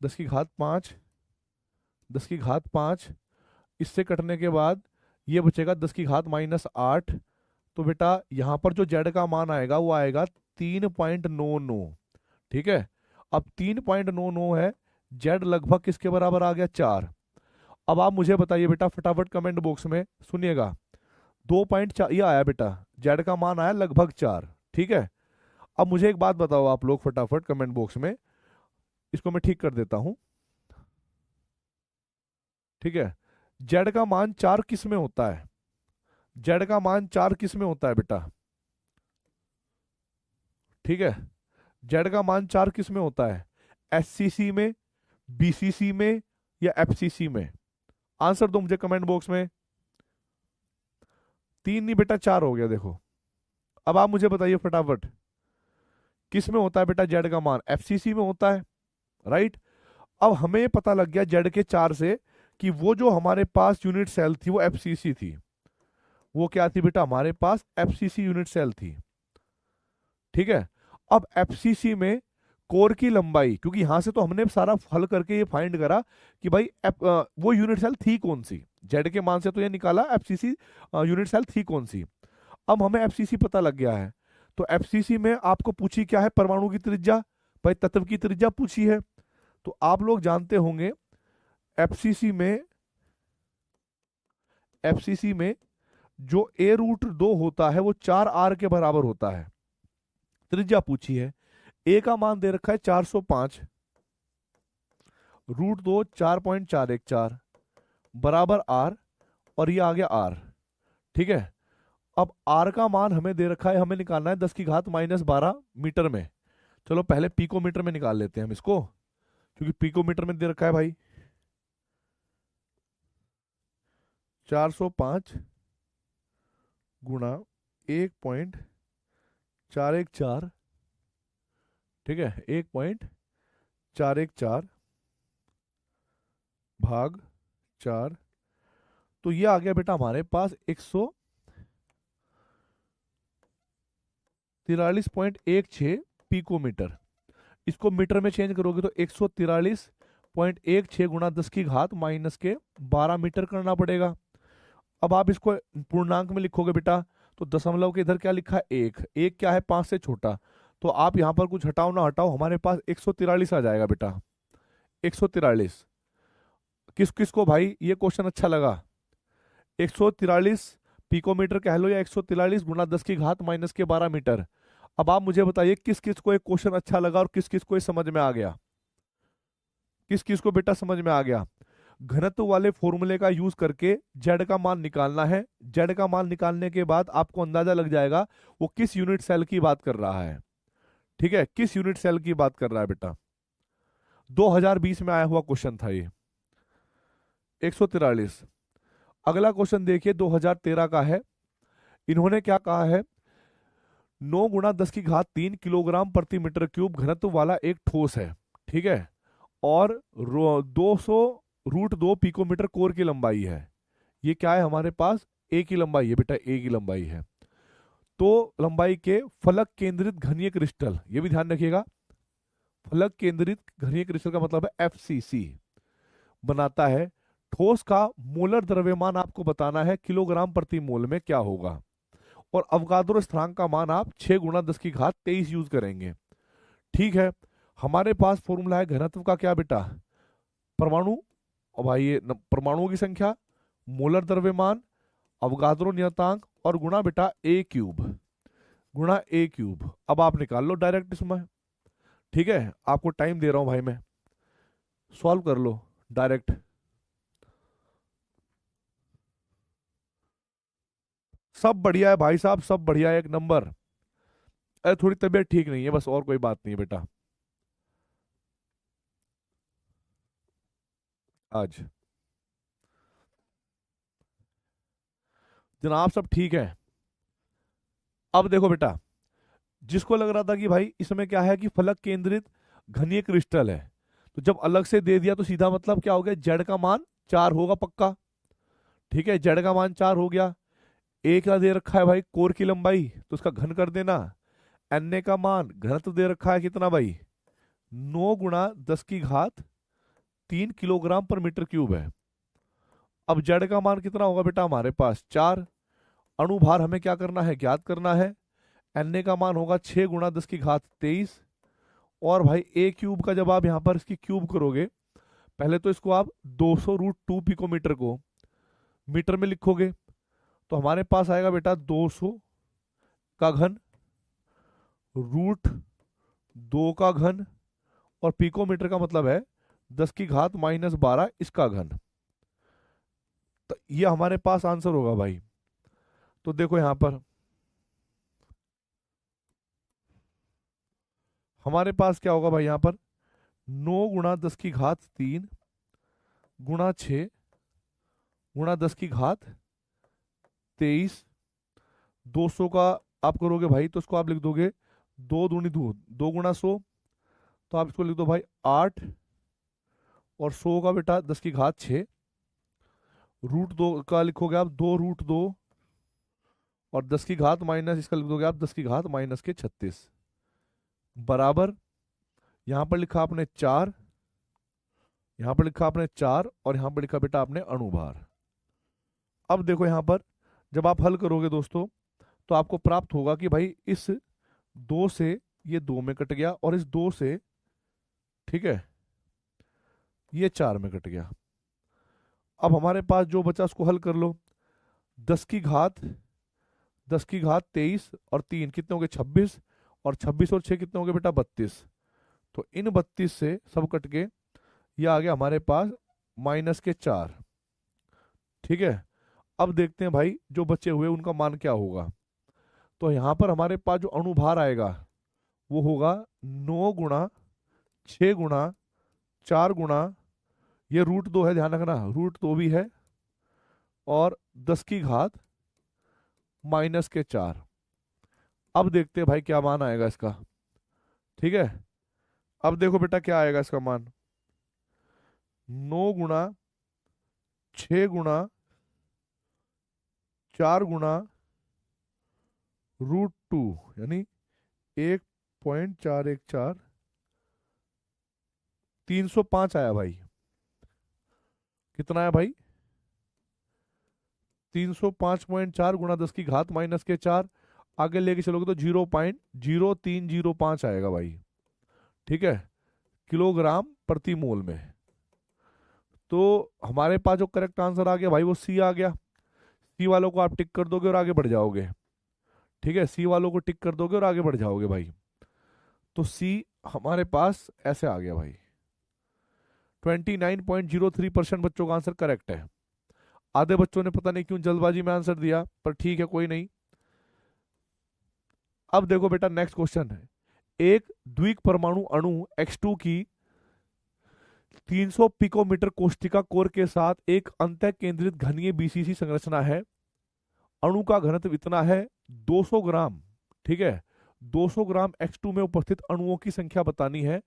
10 की घात 5, 10 की घात 5, इससे कटने के बाद ये बचेगा 10 की घात -8, तो बेटा यहाँ पर जो जेड का मान आएगा वो आएगा 3.99, ठीक है। अब 3.99 है, जेड लगभग किसके बराबर आ गया, 4। अब आप मुझे बताइए बेटा फटाफट कमेंट बॉक्स में, सुनिएगा, 2.4 ये आया बेटा, जेड का मान आया लगभग 4, ठीक है। अब मुझे एक बात बताओ आप लोग फटाफट कमेंट बॉक्स में, इसको मैं ठीक कर देता हूं, ठीक है, जेड का मान 4 किस में होता है, जेड का मान 4 किस में होता है बेटा, ठीक है, जेड का मान 4 किस में होता है, एससीसी में, बीसीसी में, या एफसीसी में, आंसर दो मुझे कमेंट बॉक्स में। 3 नहीं बेटा 4 हो गया देखो। अब आप मुझे बताइए फटाफट किस में होता है बेटा जेड का मान, एफसीसी में होता है, राइट। अब हमें पता लग गया जेड के 4 से कि वो जो हमारे पास यूनिट सेल थी वो एफसीसी थी, वो क्या थी बेटा, हमारे पास एफसीसी यूनिट सेल थी, ठीक है। अब एफसीसी में कोर की लंबाई, क्योंकि यहां से तो हमने सारा हल करके ये फाइंड करा कि भाई वो यूनिट सेल थी कौन सी, जेड के मान से तो ये निकाला एफसीसी यूनिट सेल थी कौन सी। अब हमें एफसीसी पता लग गया है, तो एफसीसी में आपको पूछी क्या है, परमाणु की त्रिज्या, भाई तत्व की त्रिज्या पूछी है, तो आप लोग जानते होंगे एफसीसी में, एफसीसी में जो A√2 होता है वो 4R के बराबर होता है, त्रिज्या पूछी है, ए का मान दे रखा है 405, √2 4.414 बराबर आर, और ये आ गया आर, ठीक है। अब आर का मान हमें दे रखा है, हमें निकालना है 10 की घात -12 मीटर में, चलो पहले पिकोमीटर में निकाल लेते हैं हम इसको, क्योंकि पिकोमीटर में दे रखा है भाई 405 गुणा 1.414, ठीक है, 1.414 भाग 4, तो ये आ गया बेटा हमारे पास 143.16 पिकोमीटर। इसको मीटर में चेंज करोगे तो 143.16 गुणा 10 की घात -12 मीटर करना पड़ेगा। अब आप इसको पूर्णांक में लिखोगे बेटा, तो दशमलव के इधर क्या लिखा है, 1, 1 क्या है 5 से छोटा, तो आप यहां पर कुछ हटाओ ना हटाओ, हमारे पास 143 आ जाएगा बेटा, 143। किस किस को भाई ये क्वेश्चन अच्छा लगा, 143 पिकोमीटर कह लो, या 143 गुणा 10 की घात -12 मीटर। अब आप मुझे बताइए किस किस को एक क्वेश्चन अच्छा लगा और किस किस को ये समझ में आ गया। किस किस को बेटा समझ में आ गया? घनत्व वाले फॉर्मूले का यूज करके जेड का मान निकालना है। जेड का मान निकालने के बाद आपको अंदाजा लग जाएगा वो किस यूनिट सेल की बात कर रहा है। ठीक है, किस यूनिट सेल की बात कर रहा है बेटा। 2020 में आया हुआ क्वेश्चन था ये, 143। अगला क्वेश्चन देखिए 2013 का है। इन्होंने क्या कहा है, 9 गुणा 10 की घात 3 किलोग्राम प्रति मीटर क्यूब घनत्व वाला एक ठोस है। ठीक है, और 200 रूट 2 पिकोमीटर कोर की लंबाई है। ये क्या है हमारे पास, ए की लंबाई है बेटा, ए की लंबाई है। तो लंबाई के फलक केंद्रित घनीय क्रिस्टल, ये भी ध्यान रखिएगा, फलक केंद्रित घनीय क्रिस्टल का मतलब है एफसीसी बनाता है। ठोस का मोलर द्रव्यमान आपको बताना है किलोग्राम प्रति मोल में क्या होगा, और अवगाद्रो स्थिरांक का मान आप 6 गुणा 10 की घात 23 यूज करेंगे। ठीक है, हमारे पास फॉर्मूला है घनत्व का क्या बेटा, परमाणु, और भाई ये परमाणुओं की संख्या, मोलर द्रव्यमान, अवगाद्रो नियतांक और गुणा बेटा ए क्यूब, गुणा ए क्यूब। अब आप निकाल लो डायरेक्ट इसमें। ठीक है, आपको टाइम दे रहा हूं भाई मैं, सॉल्व कर लो डायरेक्ट। सब बढ़िया है भाई साहब, सब बढ़िया है, एक नंबर। अरे थोड़ी तबीयत ठीक नहीं है बस, और कोई बात नहीं है बेटा। आज जनाब सब ठीक है। अब देखो बेटा, जिसको लग रहा था कि भाई इसमें क्या है कि फलक केंद्रित घनीय क्रिस्टल है, तो जब अलग से दे दिया तो सीधा मतलब क्या हो गया, जेड का मान 4 होगा पक्का। ठीक है, जेड का मान 4 हो गया। ए का दे रखा है भाई कोर की लंबाई, तो उसका घन कर देना। एन ए का मान घनत्व दे रखा है कितना भाई, 9 गुणा 10 की घात 3 किलोग्राम पर मीटर क्यूब है। अब जेड का मान कितना होगा बेटा हमारे पास 4। अणुभार हमें क्या करना है, ज्ञात करना है। एन ए का मान होगा 6 गुणा 10 की घात 23। और भाई ए क्यूब का जब आप यहाँ पर इसकी क्यूब करोगे, पहले तो इसको आप 200 रूट 2 पिकोमीटर को मीटर में लिखोगे, तो हमारे पास आएगा बेटा 200 का घन रूट 2 का घन, और पिकोमीटर का मतलब है 10 की घात -12 इसका घन। तो ये हमारे पास आंसर होगा भाई। तो देखो यहां पर हमारे पास क्या होगा भाई, यहां पर 9 गुणा 10 की घात 3 गुणा 6 गुणा 10 की घात 23। 200 का आप करोगे भाई तो इसको आप लिख दोगे 2 दूनी 2, 2 गुणा 100, तो आप इसको लिख दो भाई 8, और 100 का बेटा 10 की घात 6, रूट 2 का लिखोगे आप 2 रूट 2, और 10 की घात माइनस इसका लिख दोगे आप 10 की घात माइनस के 36, बराबर। यहां पर लिखा आपने 4, यहां पर लिखा आपने 4, और यहां पर लिखा बेटा आपने अणुभार। अब देखो यहां पर जब आप हल करोगे दोस्तों, तो आपको प्राप्त होगा कि भाई इस 2 से ये 2 में कट गया, और इस 2 से, ठीक है, ये 4 में कट गया। अब हमारे पास जो बचा उसको हल कर लो। 10 की घात 23 और 3 कितने हो गए 26, और 26 और 6 कितने हो गए बेटा 32। तो इन 32 से सब कट के ये आ गया हमारे पास -4। ठीक है, अब देखते हैं भाई जो बचे हुए उनका मान क्या होगा। तो यहां पर हमारे पास जो अणुभार आएगा वो होगा 9 गुणा 6 गुणा 4 गुणा, ये रूट 2 है ध्यान रखना, रूट 2 भी है, और 10 की घात -4। अब देखते हैं भाई क्या मान आएगा इसका। ठीक है, अब देखो बेटा क्या आएगा इसका मान, 9 गुणा 6 गुणा 4 गुणा रूट 2, यानी 1.414, 305 आया भाई। कितना आया भाई, 305.4 गुणा 10 की घात -4, आगे लेके चलोगे तो 0.0305 आएगा भाई। ठीक है, किलोग्राम प्रति मोल में। तो हमारे पास जो करेक्ट आंसर आ गया भाई वो सी आ गया। सी वालों को आप टिक कर दोगे और आगे बढ़ जाओगे। ठीक है, सी वालों को टिक कर दोगे और आगे बढ़ जाओगे भाई। तो सी हमारे पास ऐसे आ गया भाई। 29.03% बच्चों का आंसर करेक्ट है। आधे बच्चों ने पता नहीं क्यों जल्दबाजी में आंसर दिया, पर ठीक है, कोई नहीं। अब देखो बेटा, नेक्स्ट क्वेश्चन है। एक द्विक परमाणु अणु X2 की 300 पिकोमीटर कोष्टिका कोर के साथ एक अंतः केंद्रित घनीय बीसीसी संरचना है। अणु का घनत्व इतना है 200 ग्राम। ठीक है, 200 ग्राम X2 में उपस्थित अणुओं की संख्या बतानी है।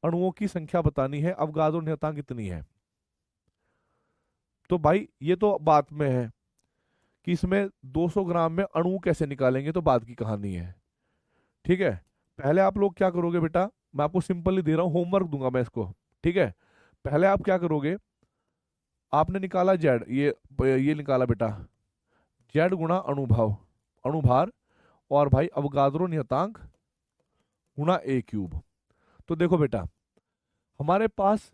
अणुओं की संख्या बतानी है, अवगाद्रो नियतांक कितनी है। तो भाई ये तो बात में है कि इसमें 200 ग्राम में अणु कैसे निकालेंगे, तो बात की कहानी है। ठीक है, पहले आप लोग क्या करोगे बेटा, मैं आपको सिंपली दे रहा हूं, होमवर्क दूंगा मैं इसको। ठीक है, पहले आप क्या करोगे, आपने निकाला जेड, ये निकाला बेटा जेड गुणा अणुभाव, अणुभार, और भाई अवगाद्रो नियतांक गुणा ए क्यूब। तो देखो बेटा, हमारे पास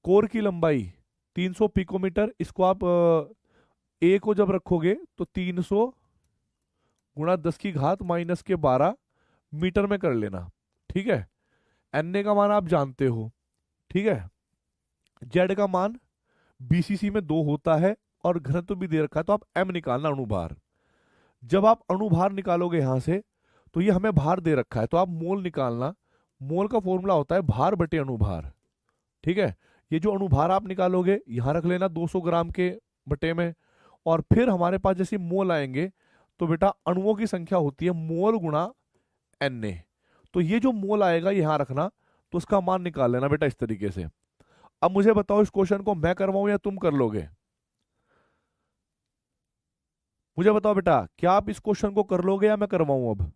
कोर की लंबाई 300 पिकोमीटर, इसको आप ए को जब रखोगे तो 300 गुणा 10 की घात माइनस के 12 मीटर में कर लेना। ठीक है, एन ए का मान आप जानते हो। ठीक है, जेड का मान बीसीसी में 2 होता है और घनत्व भी दे रखा है, तो आप एम निकालना अणुभार। जब आप अणुभार निकालोगे यहां से, तो ये हमें भार दे रखा है, तो आप मोल निकालना। मोल का फॉर्मूला होता है भार बटे अणुभार। ठीक है, ये जो अणुभार आप निकालोगे यहां रख लेना 200 ग्राम के बटे में, और फिर हमारे पास जैसे मोल आएंगे तो बेटा अणुओं की संख्या होती है मोल गुणा एन ए। तो ये जो मोल आएगा यहां रखना, तो उसका मान निकाल लेना बेटा इस तरीके से। अब मुझे बताओ, इस क्वेश्चन को मैं करवाऊं या तुम कर लोगे? मुझे बताओ बेटा, क्या आप इस क्वेश्चन को कर लोगे या मैं करवाऊं? अब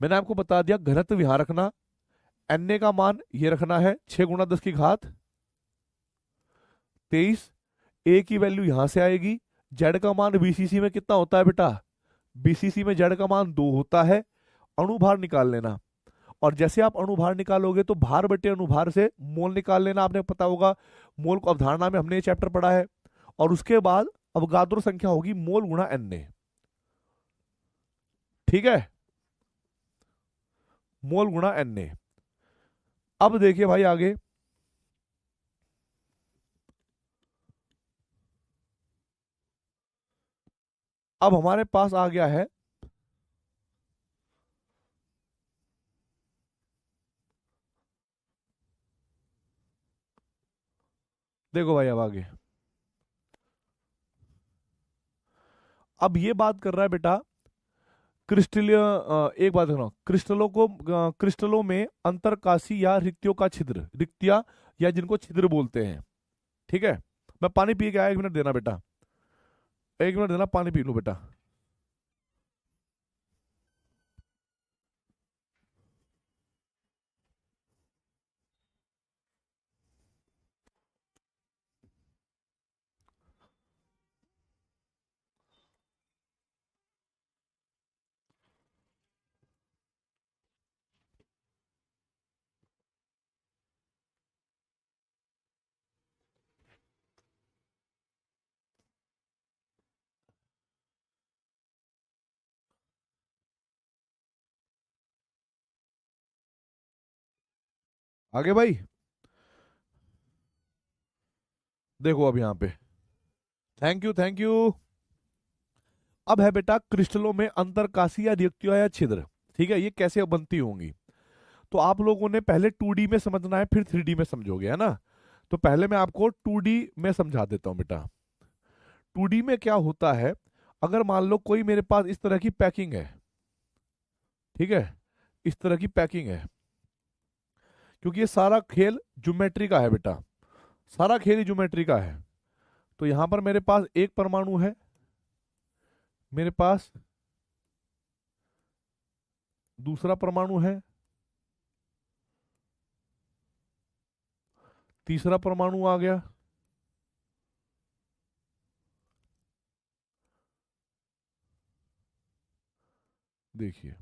मैंने आपको बता दिया, घनत्व यहां रखना, एन ए का मान ये रखना है 6 गुणा 10 की घात 23, ए की वैल्यू यहां से आएगी। जेड का मान बीसीसी में कितना होता है बेटा, बीसीसी में जेड का मान 2 होता है। अणुभार निकाल लेना, और जैसे आप अणुभार निकालोगे तो भार बटे अणुभार से मोल निकाल लेना। आपने पता होगा, मोल को अवधारणा में हमने ये चैप्टर पढ़ा है। और उसके बाद अवगाद्रो संख्या होगी मोल गुणा एन ए। ठीक है, मोल गुणा एन ए। अब देखिए भाई आगे, अब हमारे पास आ गया है देखो भाई, अब आगे, अब ये बात कर रहा है बेटा क्रिस्टलीय, एक बात देखना, क्रिस्टलों को, क्रिस्टलों में अंतरकाशी या रिक्तियों का छिद्र, रिक्तियां या जिनको छिद्र बोलते हैं। ठीक है, मैं पानी पी के आया, 1 मिनट देना बेटा, 1 मिनट देना, पानी पी लूं बेटा। आगे भाई, देखो अब यहाँ पे, थैंक यू थैंक यू। अब है बेटा क्रिस्टलों में अंतरकाशी या रिक्तियां या छिद्र। ठीक है, ये कैसे बनती होंगी, तो आप लोगों ने पहले 2D में समझना है, फिर 3D में समझोगे, है ना। तो पहले मैं आपको 2D में समझा देता हूं बेटा। 2D में क्या होता है, अगर मान लो कोई मेरे पास इस तरह की पैकिंग है। ठीक है, इस तरह की पैकिंग है, क्योंकि ये सारा खेल ज्योमेट्री का है बेटा, सारा खेल ही ज्योमेट्री का है। तो यहां पर मेरे पास एक परमाणु है, मेरे पास दूसरा परमाणु है, तीसरा परमाणु आ गया, देखिए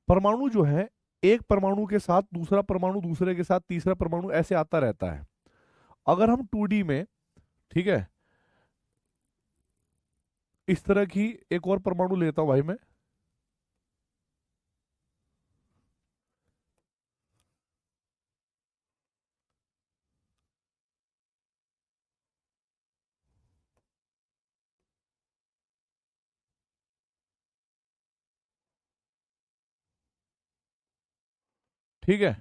परमाणु जो है, एक परमाणु के साथ दूसरा परमाणु, दूसरे के साथ तीसरा परमाणु, ऐसे आता रहता है। अगर हम 2D में, ठीक है, इस तरह की एक और परमाणु लेता हूं भाई मैं, ठीक है।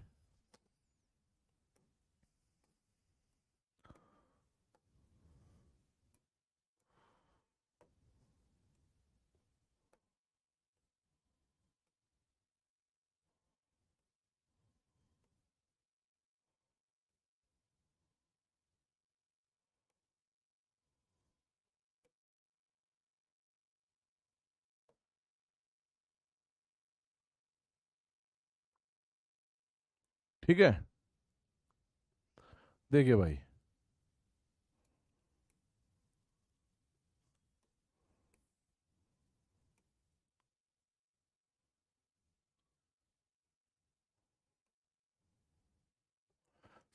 ठीक है, देखिए भाई,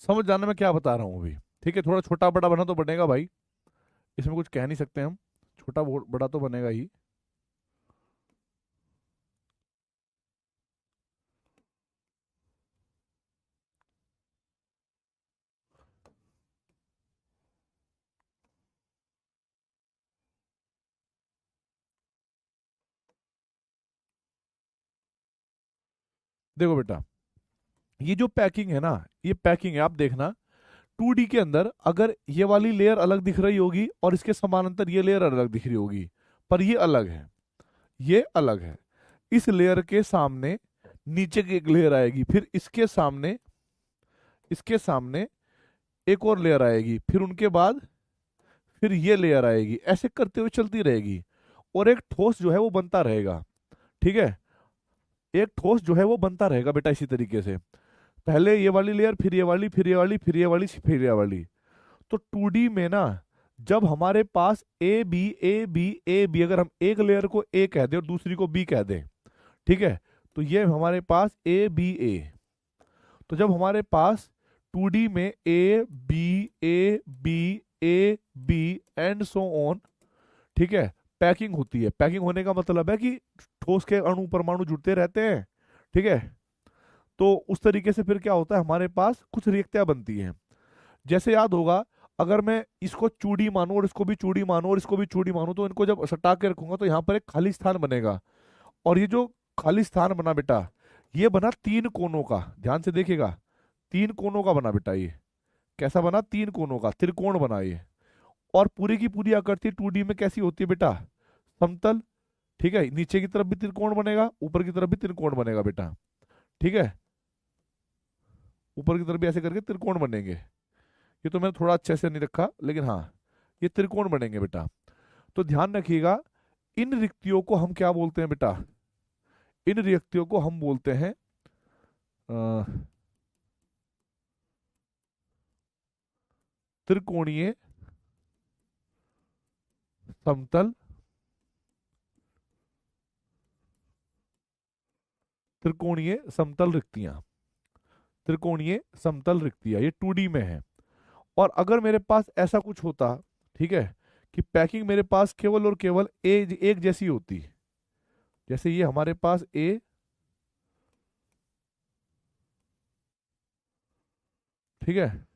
समझ जाना मैं क्या बता रहा हूँ अभी। ठीक है, थोड़ा छोटा बड़ा बना तो बनेगा भाई, इसमें कुछ कह नहीं सकते हम, छोटा बड़ा तो बनेगा ही। देखो बेटा, ये जो पैकिंग है ना, ये पैकिंग है, आप देखना 2D के अंदर अगर ये वाली लेयर अलग दिख रही होगी और इसके समानांतर ये लेयर अलग दिख रही होगी, पर ये अलग है, ये अलग है। इस लेयर के सामने नीचे की एक लेयर आएगी, फिर इसके सामने एक और लेयर आएगी, फिर उनके बाद फिर ये लेयर आएगी, ऐसे करते हुए चलती रहेगी और एक ठोस जो है वो बनता रहेगा। ठीक है, एक ठोस जो है वो बनता रहेगा बेटा इसी तरीके से, पहले ये वाली लेयर, फिर ये वाली, फिर ये वाली, फिर ये वाली, फिर ये वाली। तो 2D में ना, जब हमारे पास A B A B A B, अगर हम एक लेयर को ए कह दें और दूसरी को बी कह दें, ठीक है, तो ये हमारे पास ए बी ए। तो जब हमारे पास 2D में A B A B and so on, ठीक है, पैकिंग होती है, पैकिंग होने का मतलब है कि ठोस के अणु परमाणु जुड़ते रहते हैं। ठीक है, तो उस तरीके से फिर क्या होता है, हमारे पास कुछ रिएक्टियां बनती हैं। जैसे याद होगा, अगर मैं इसको चूड़ी मानूं और इसको भी चूड़ी मानूं और इसको भी चूड़ी मानूं, तो इनको जब सटा के रखूंगा तो यहाँ पर एक खाली स्थान बनेगा। और ये जो खाली स्थान बना बेटा, ये बना 3 कोनों का, ध्यान से देखिएगा, 3 कोनों का बना बेटा ये। कैसा बना? 3 कोनों का, त्रिकोण बना ये। और पूरी की पूरी आकृति 2D में कैसी होती है बेटा? समतल। ठीक है, नीचे की तरफ भी त्रिकोण बनेगा, ऊपर की तरफ भी त्रिकोण बनेगा बेटा। ठीक है, ऊपर की तरफ भी ऐसे करके त्रिकोण बनेंगे। ये तो मैंने थोड़ा अच्छे से नहीं रखा, लेकिन हाँ, ये त्रिकोण बनेंगे बेटा। तो ध्यान रखिएगा, इन रिक्तियों को हम क्या बोलते हैं बेटा? इन रिक्तियों को हम बोलते हैं अ, त्रिकोणीय समतल, त्रिकोणीय समतल रिक्तियां, त्रिकोणीय समतल रिक्तियां, ये 2D में है। और अगर मेरे पास ऐसा कुछ होता, ठीक है, कि पैकिंग मेरे पास केवल और केवल एक जैसी होती, जैसे ये हमारे पास ए, ठीक है,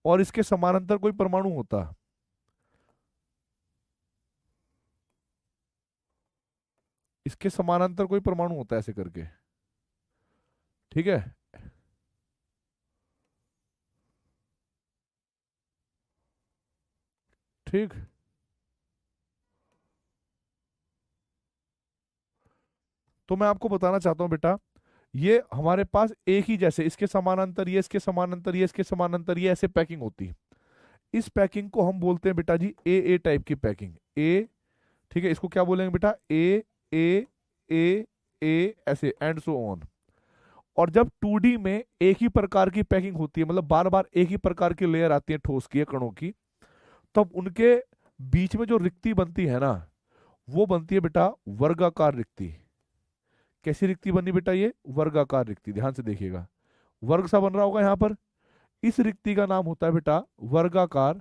और इसके समानांतर कोई परमाणु होता, इसके समानांतर कोई परमाणु होता ऐसे करके, ठीक है, ठीक। तो मैं आपको बताना चाहता हूं बेटा, ये हमारे पास एक ही जैसे, इसके समानांतर ये, इसके समानांतर ये, इसके समानांतर ये, ऐसे पैकिंग होती है। इस पैकिंग को हम बोलते हैं बेटा जी ए टाइप की पैकिंग, ए। ठीक है, इसको क्या बोलेंगे बेटा? ए ए ए ए, ऐसे एंड सो ऑन। और जब 2D में एक ही प्रकार की पैकिंग होती है, मतलब बार बार एक ही प्रकार की लेयर आती है ठोस की, कणों की, तब उनके बीच में जो रिक्ति बनती है ना, वो बनती है बेटा वर्गाकार रिक्ति। कैसी रिक्ति बनी बेटा? ये वर्गाकार रिक्ति, ध्यान से देखिएगा, वर्ग सा बन रहा होगा यहाँ पर। इस रिक्ति का नाम होता है बेटा वर्गाकार,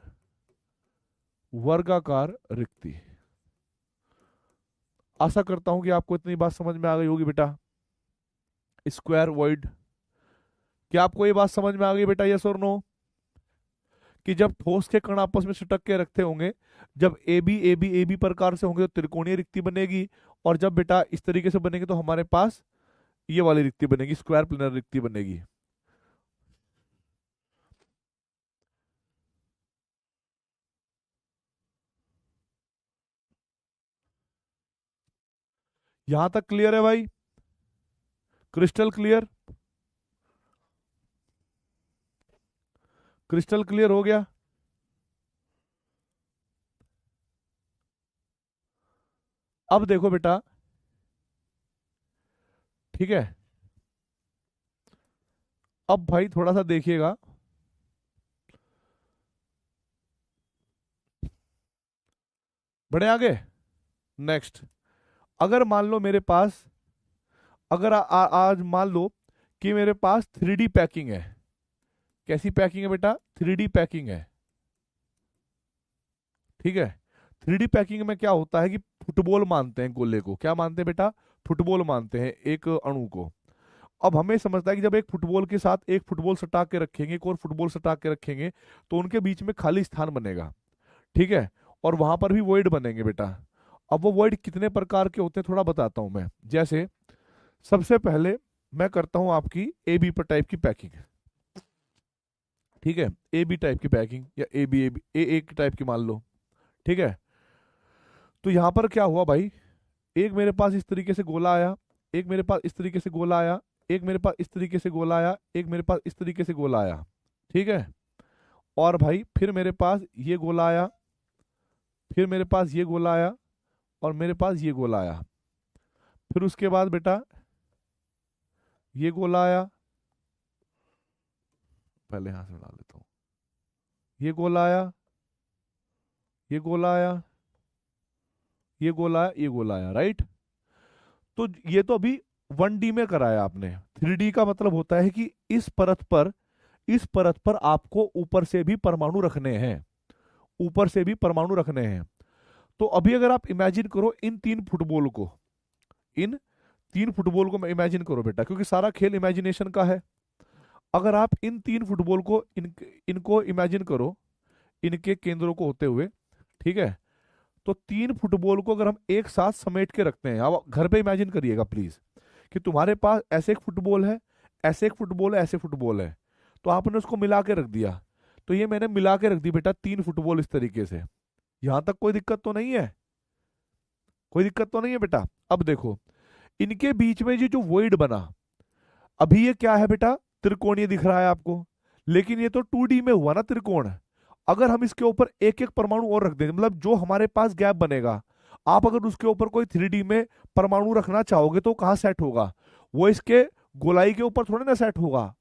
वर्गाकार रिक्ति। आशा करता हूं कि आपको इतनी बात समझ में आ गई होगी बेटा। स्क्वायर वॉइड, क्या आपको ये बात समझ में आ गई बेटा? यस और नो? कि जब ठोस के कण आपस में चिटक के रखते होंगे, जब ए बी प्रकार से होंगे तो त्रिकोणीय रिक्ति बनेगी, और जब बेटा इस तरीके से बनेंगे तो हमारे पास ये वाली रिक्ति बनेगी, स्क्वायर प्लेनर रिक्ति बनेगी। यहां तक क्लियर है भाई? Crystal clear? क्रिस्टल क्लियर हो गया? अब देखो बेटा, ठीक है, अब भाई थोड़ा सा देखिएगा। बढ़े आगे। नेक्स्ट, अगर मान लो मेरे पास, अगर आज मान लो कि मेरे पास 3D पैकिंग है। कैसी पैकिंग है बेटा? 3D पैकिंग है, ठीक है। 3D पैकिंग में क्या होता है कि फुटबॉल मानते हैं गोले को। क्या मानते हैं बेटा? फुटबॉल मानते हैं एक अणु को। अब हमें समझता है कि जब एक फुटबॉल के साथ एक फुटबॉल सटा के रखेंगे, एक और फुटबॉल सटा के रखेंगे, तो उनके बीच में खाली स्थान बनेगा, ठीक है। और वहां पर भी वॉइड बनेंगे बेटा। अब वो वॉइड कितने प्रकार के होते हैं थोड़ा बताता हूं मैं। जैसे सबसे पहले मैं करता हूं आपकी ए बी पर टाइप की पैकिंग, ठीक है। ए बी टाइप की पैकिंग या ए बी ए टाइप की मान लो, ठीक है। तो यहां पर क्या हुआ भाई, एक मेरे पास इस तरीके से गोला आया, एक मेरे पास इस तरीके से गोला आया, एक मेरे पास इस तरीके से गोला आया, एक मेरे पास इस तरीके से गोला आया, ठीक है। और भाई फिर मेरे पास ये गोला आया, फिर मेरे पास ये गोला आया, और मेरे पास ये गोला आया। फिर उसके बाद बेटा ये गोला आया, पहले यहां से डाल देता हूं, ये गोला आया, ये गोला आया, ये गोला आया, ये गोला आया, राइट। तो ये तो अभी 1D में कराया आपने। 3D का मतलब होता है कि इस परत पर आपको ऊपर से भी परमाणु रखने हैं, ऊपर से भी परमाणु रखने हैं। तो अभी अगर आप इमेजिन करो इन 3 फुटबॉल को, इन 3 फुटबॉल को मैं इमेजिन करो बेटा, क्योंकि सारा खेल इमेजिनेशन का है। अगर आप इन 3 फुटबॉल को इनको इमेजिन करो, इनके केंद्रों को होते हुए, ठीक है। तो 3 फुटबॉल को अगर हम एक साथ समेट के रखते हैं, आप घर पे इमेजिन करिएगा प्लीज, कि तुम्हारे पास ऐसे एक फुटबॉल है, ऐसे एक फुटबॉल है, ऐसे फुटबॉल है, तो आपने उसको मिला के रख दिया। तो ये मैंने मिला के रख दी बेटा 3 फुटबॉल इस तरीके से। यहां तक कोई दिक्कत तो नहीं है? कोई दिक्कत तो नहीं है बेटा? अब देखो, इनके बीच में ये जो वॉइड बना, अभी ये क्या है बेटा? त्रिकोणीय दिख रहा है आपको, लेकिन ये तो 2D में हुआ ना त्रिकोण। अगर हम इसके ऊपर एक एक परमाणु और रख दें, मतलब जो हमारे पास गैप बनेगा, आप अगर उसके ऊपर कोई 3D में परमाणु रखना चाहोगे तो कहाँ सेट होगा? वो इसके गोलाई के ऊपर थोड़े ना सेट होगा।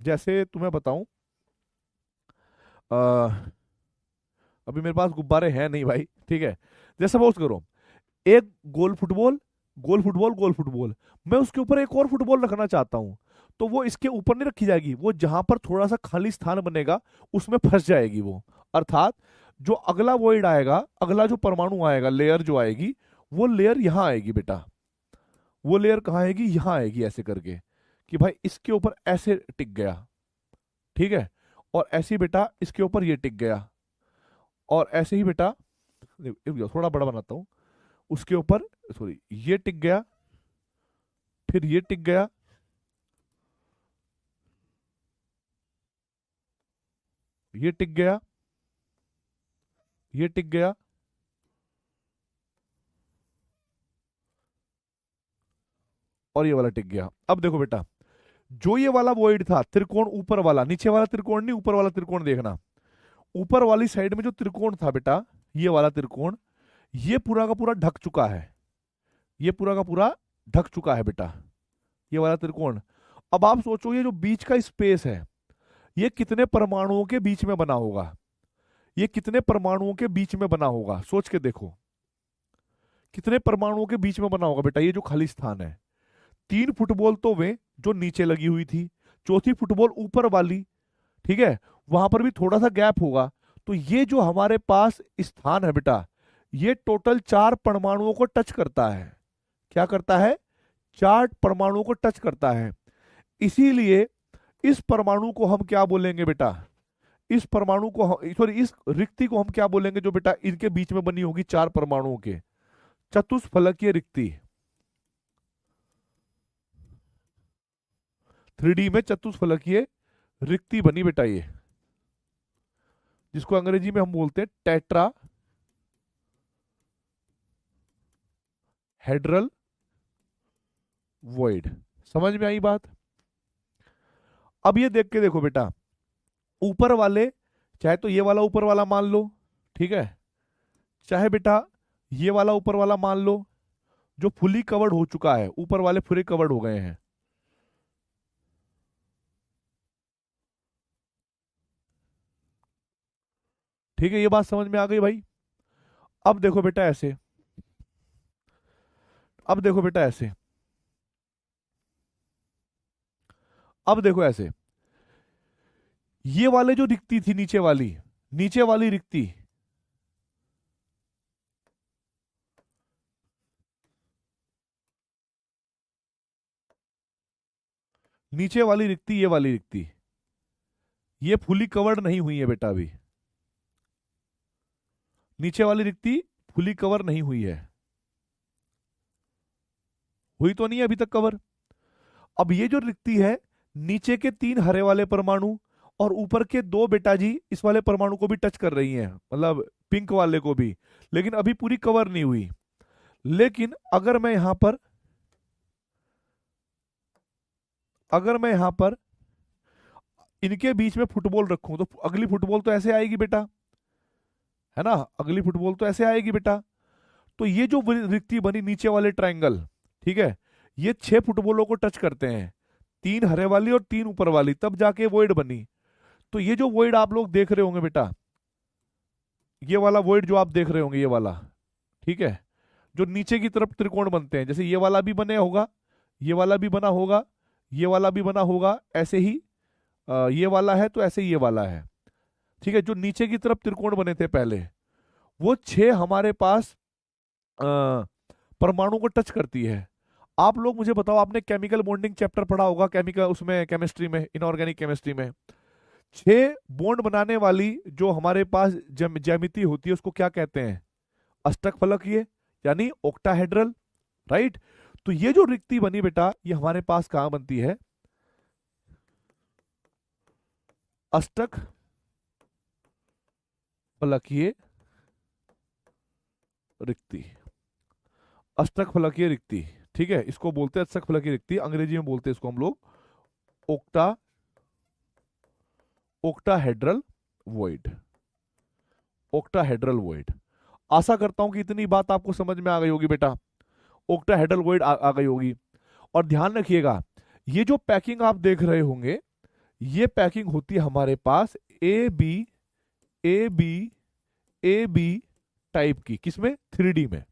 जैसे तुम्हें बताऊं, अ, अभी मेरे पास गुब्बारे हैं नहीं भाई, ठीक है। जैसे सपोज करो एक गोल फुटबॉल, गोल फुटबॉल, गोल फुटबॉल, मैं उसके ऊपर एक और फुटबॉल रखना चाहता हूं, तो वो इसके ऊपर नहीं रखी जाएगी, वो जहां पर थोड़ा सा खाली स्थान बनेगा उसमें फंस जाएगी वो। अर्थात जो अगला वॉइड आएगा, अगला जो परमाणु आएगा, लेयर जो आएगी, वो लेयर यहां आएगी बेटा। वो लेयर कहाँ आएगी? यहां आएगी, ऐसे करके कि भाई इसके ऊपर ऐसे टिक गया, ठीक है। और ऐसे ही बेटा इसके ऊपर ये टिक गया, और ऐसे ही बेटा थोड़ा बड़ा बनाता हूं, उसके ऊपर सॉरी ये टिक गया, फिर ये टिक गया, ये टिक गया, ये टिक गया, और ये वाला टिक गया। अब देखो बेटा, जो ये वाला वॉइड था त्रिकोण, ऊपर वाला, नीचे वाला त्रिकोण नहीं, ऊपर वाला त्रिकोण देखना। ऊपर वाली साइड में जो त्रिकोण था बेटा, ये वाला त्रिकोण, ये पूरा का पूरा ढक चुका है, ये पूरा का पूरा ढक चुका है बेटा, ये वाला त्रिकोण। अब आप सोचो ये जो बीच का स्पेस है, ये कितने परमाणुओं के बीच में बना होगा? ये कितने परमाणुओं के बीच में बना होगा? सोच के देखो, कितने परमाणुओं के बीच में बना होगा बेटा ये जो खाली स्थान है? 3 फुटबॉल तो वे जो नीचे लगी हुई थी, चौथी फुटबॉल ऊपर वाली, ठीक है, वहां पर भी थोड़ा सा गैप होगा। तो ये जो हमारे पास स्थान है बेटा, ये टोटल 4 परमाणुओं को टच करता है। क्या करता है? 4 परमाणुओं को टच करता है। इसीलिए इस परमाणु को हम क्या बोलेंगे बेटा? इस परमाणु को सॉरी इस रिक्ति को हम क्या बोलेंगे जो बेटा इनके बीच में बनी होगी 4 परमाणुओं के? चतुष्फलकीय रिक्ति। 3D में चतुष्फलकीय रिक्ति बनी बेटा ये, जिसको अंग्रेजी में हम बोलते हैं टेट्रा हेड्रल वॉइड। समझ में आई बात? अब ये देख के देखो बेटा, ऊपर वाले चाहे तो ये वाला ऊपर वाला मान लो, ठीक है, चाहे बेटा ये वाला ऊपर वाला मान लो, जो फुली कवर्ड हो चुका है, ऊपर वाले फुली कवर्ड हो गए हैं। ठीक है, ये बात समझ में आ गई भाई? अब देखो बेटा ऐसे, अब देखो बेटा ऐसे, अब देखो ऐसे, ये वाले जो रिक्ति थी नीचे वाली, नीचे वाली रिक्ति, नीचे वाली रिक्ति, ये वाली रिक्ति, ये फुली कवर्ड नहीं हुई है बेटा अभी। नीचे वाली रिक्ति फुली कवर नहीं हुई है, हुई तो नहीं है अभी तक कवर। अब ये जो रिक्ति है, नीचे के 3 हरे वाले परमाणु और ऊपर के 2 बेटा जी इस वाले परमाणु को भी टच कर रही हैं, मतलब पिंक वाले को भी, लेकिन अभी पूरी कवर नहीं हुई। लेकिन अगर मैं यहां पर, अगर मैं यहां पर इनके बीच में फुटबॉल रखूं, तो अगली फुटबॉल तो ऐसे आएगी बेटा, है ना, अगली फुटबॉल तो ऐसे आएगी बेटा। तो ये जो रिक्ति बनी नीचे वाले ट्रायंगल, ठीक है, ये 6 फुटबॉलों को टच करते हैं, 3 हरे वाली और 3 ऊपर वाली, तब जाके वॉइड बनी। तो ये जो वॉइड आप लोग देख रहे होंगे बेटा, ये वाला वॉइड जो आप देख रहे होंगे, ये वाला, ठीक है, जो नीचे की तरफ त्रिकोण बनते हैं, जैसे ये वाला भी बने होगा, ये वाला भी बना होगा, ये वाला भी बना होगा, ऐसे ही ये वाला है तो ऐसे ही ये वाला है, ठीक है। जो नीचे की तरफ त्रिकोण बने थे पहले, वो 6 हमारे पास परमाणु को टच करती है। आप लोग मुझे बताओ, आपने केमिकल बॉन्डिंग चैप्टर पढ़ा होगा, केमिकल उसमें केमिस्ट्री में, इनऑर्गेनिक केमिस्ट्री में, 6 बॉन्ड बनाने वाली जो हमारे पास ज्यामिति होती है उसको क्या कहते हैं? अष्टक फलकीय, यानी ऑक्टाहेड्रल, राइट। तो ये जो रिक्ति बनी बेटा, ये हमारे पास कहां बनती है? अष्टक फलकीय रिक्ति, अष्टक फलकीय रिक्ति, ठीक है, इसको बोलते हैं अष्टक फलकीय रिक्ति, अंग्रेजी में बोलते हैं इसको हम लोग ऑक्टाहेड्रल वॉइड, ऑक्टाहेड्रल वॉइड। आशा करता हूं कि इतनी बात आपको समझ में आ गई होगी बेटा, ऑक्टाहेड्रल वॉइड आ गई होगी। और ध्यान रखिएगा, ये जो पैकिंग आप देख रहे होंगे, ये पैकिंग होती है हमारे पास A B A B A B type की, किसमें? 3D में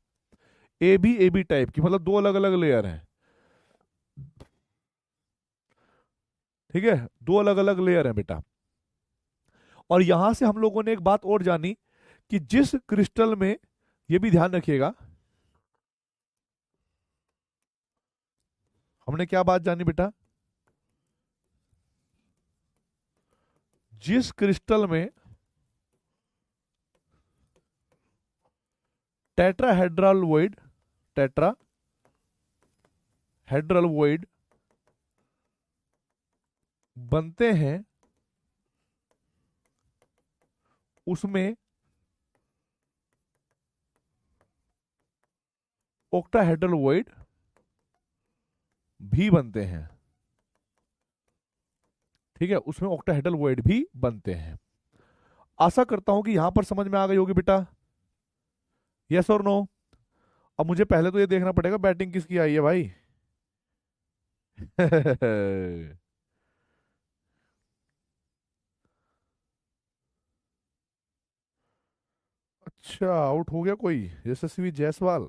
ए बी टाइप की, मतलब 2 अलग अलग लेयर हैं, ठीक है, 2 अलग अलग लेयर हैं बेटा। और यहां से हम लोगों ने एक बात और जानी कि जिस क्रिस्टल में, ये भी ध्यान रखिएगा, हमने क्या बात जानी बेटा? जिस क्रिस्टल में टेट्राहेड्रल वॉइड, टेट्राहेड्रल वॉइड बनते हैं, उसमें ऑक्टाहेड्रल वॉइड भी बनते हैं, ठीक है, उसमें ऑक्टाहेड्रल वॉइड भी बनते हैं। आशा करता हूं कि यहां पर समझ में आ गई होगी बेटा, यस और नो? अब मुझे पहले तो ये देखना पड़ेगा बैटिंग किसकी आई है भाई। अच्छा, आउट हो गया कोई? यशस्वी जायसवाल,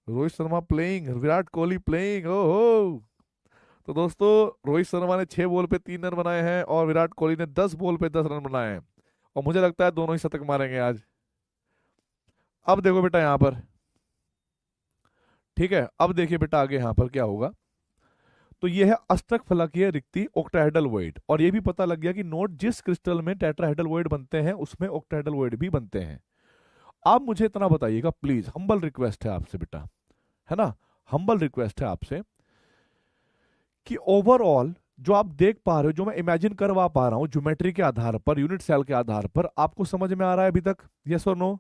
रोहित शर्मा प्लेइंग, विराट कोहली प्लेइंग, ओहो। तो दोस्तों, रोहित शर्मा ने 6 बॉल पे 3 रन बनाए हैं और विराट कोहली ने 10 बॉल पे 10 रन बनाए हैं, और मुझे लगता है दोनों ही शतक मारेंगे आज। अब देखो बेटा यहां पर, ठीक है, अब देखिए बेटा आगे यहां पर क्या होगा। तो ये है अष्टक फलकीय रिक्ति, ऑक्टाहेड्रल वॉइड। और ये भी पता लग गया कि नोट, जिस क्रिस्टल में टेट्राहेड्रल वॉइड बनते हैं उसमें ऑक्टाहेड्रल वॉइड भी बनते हैं। आप मुझे इतना बताइएगा प्लीज, हम्बल रिक्वेस्ट है आपसे बेटा, है ना, हम्बल रिक्वेस्ट है आपसे कि ओवरऑल जो आप देख पा रहे हो, जो मैं इमेजिन करवा पा रहा हूं ज्योमेट्री के आधार पर, यूनिट सेल के आधार पर, आपको समझ में आ रहा है अभी तक? यस और नो?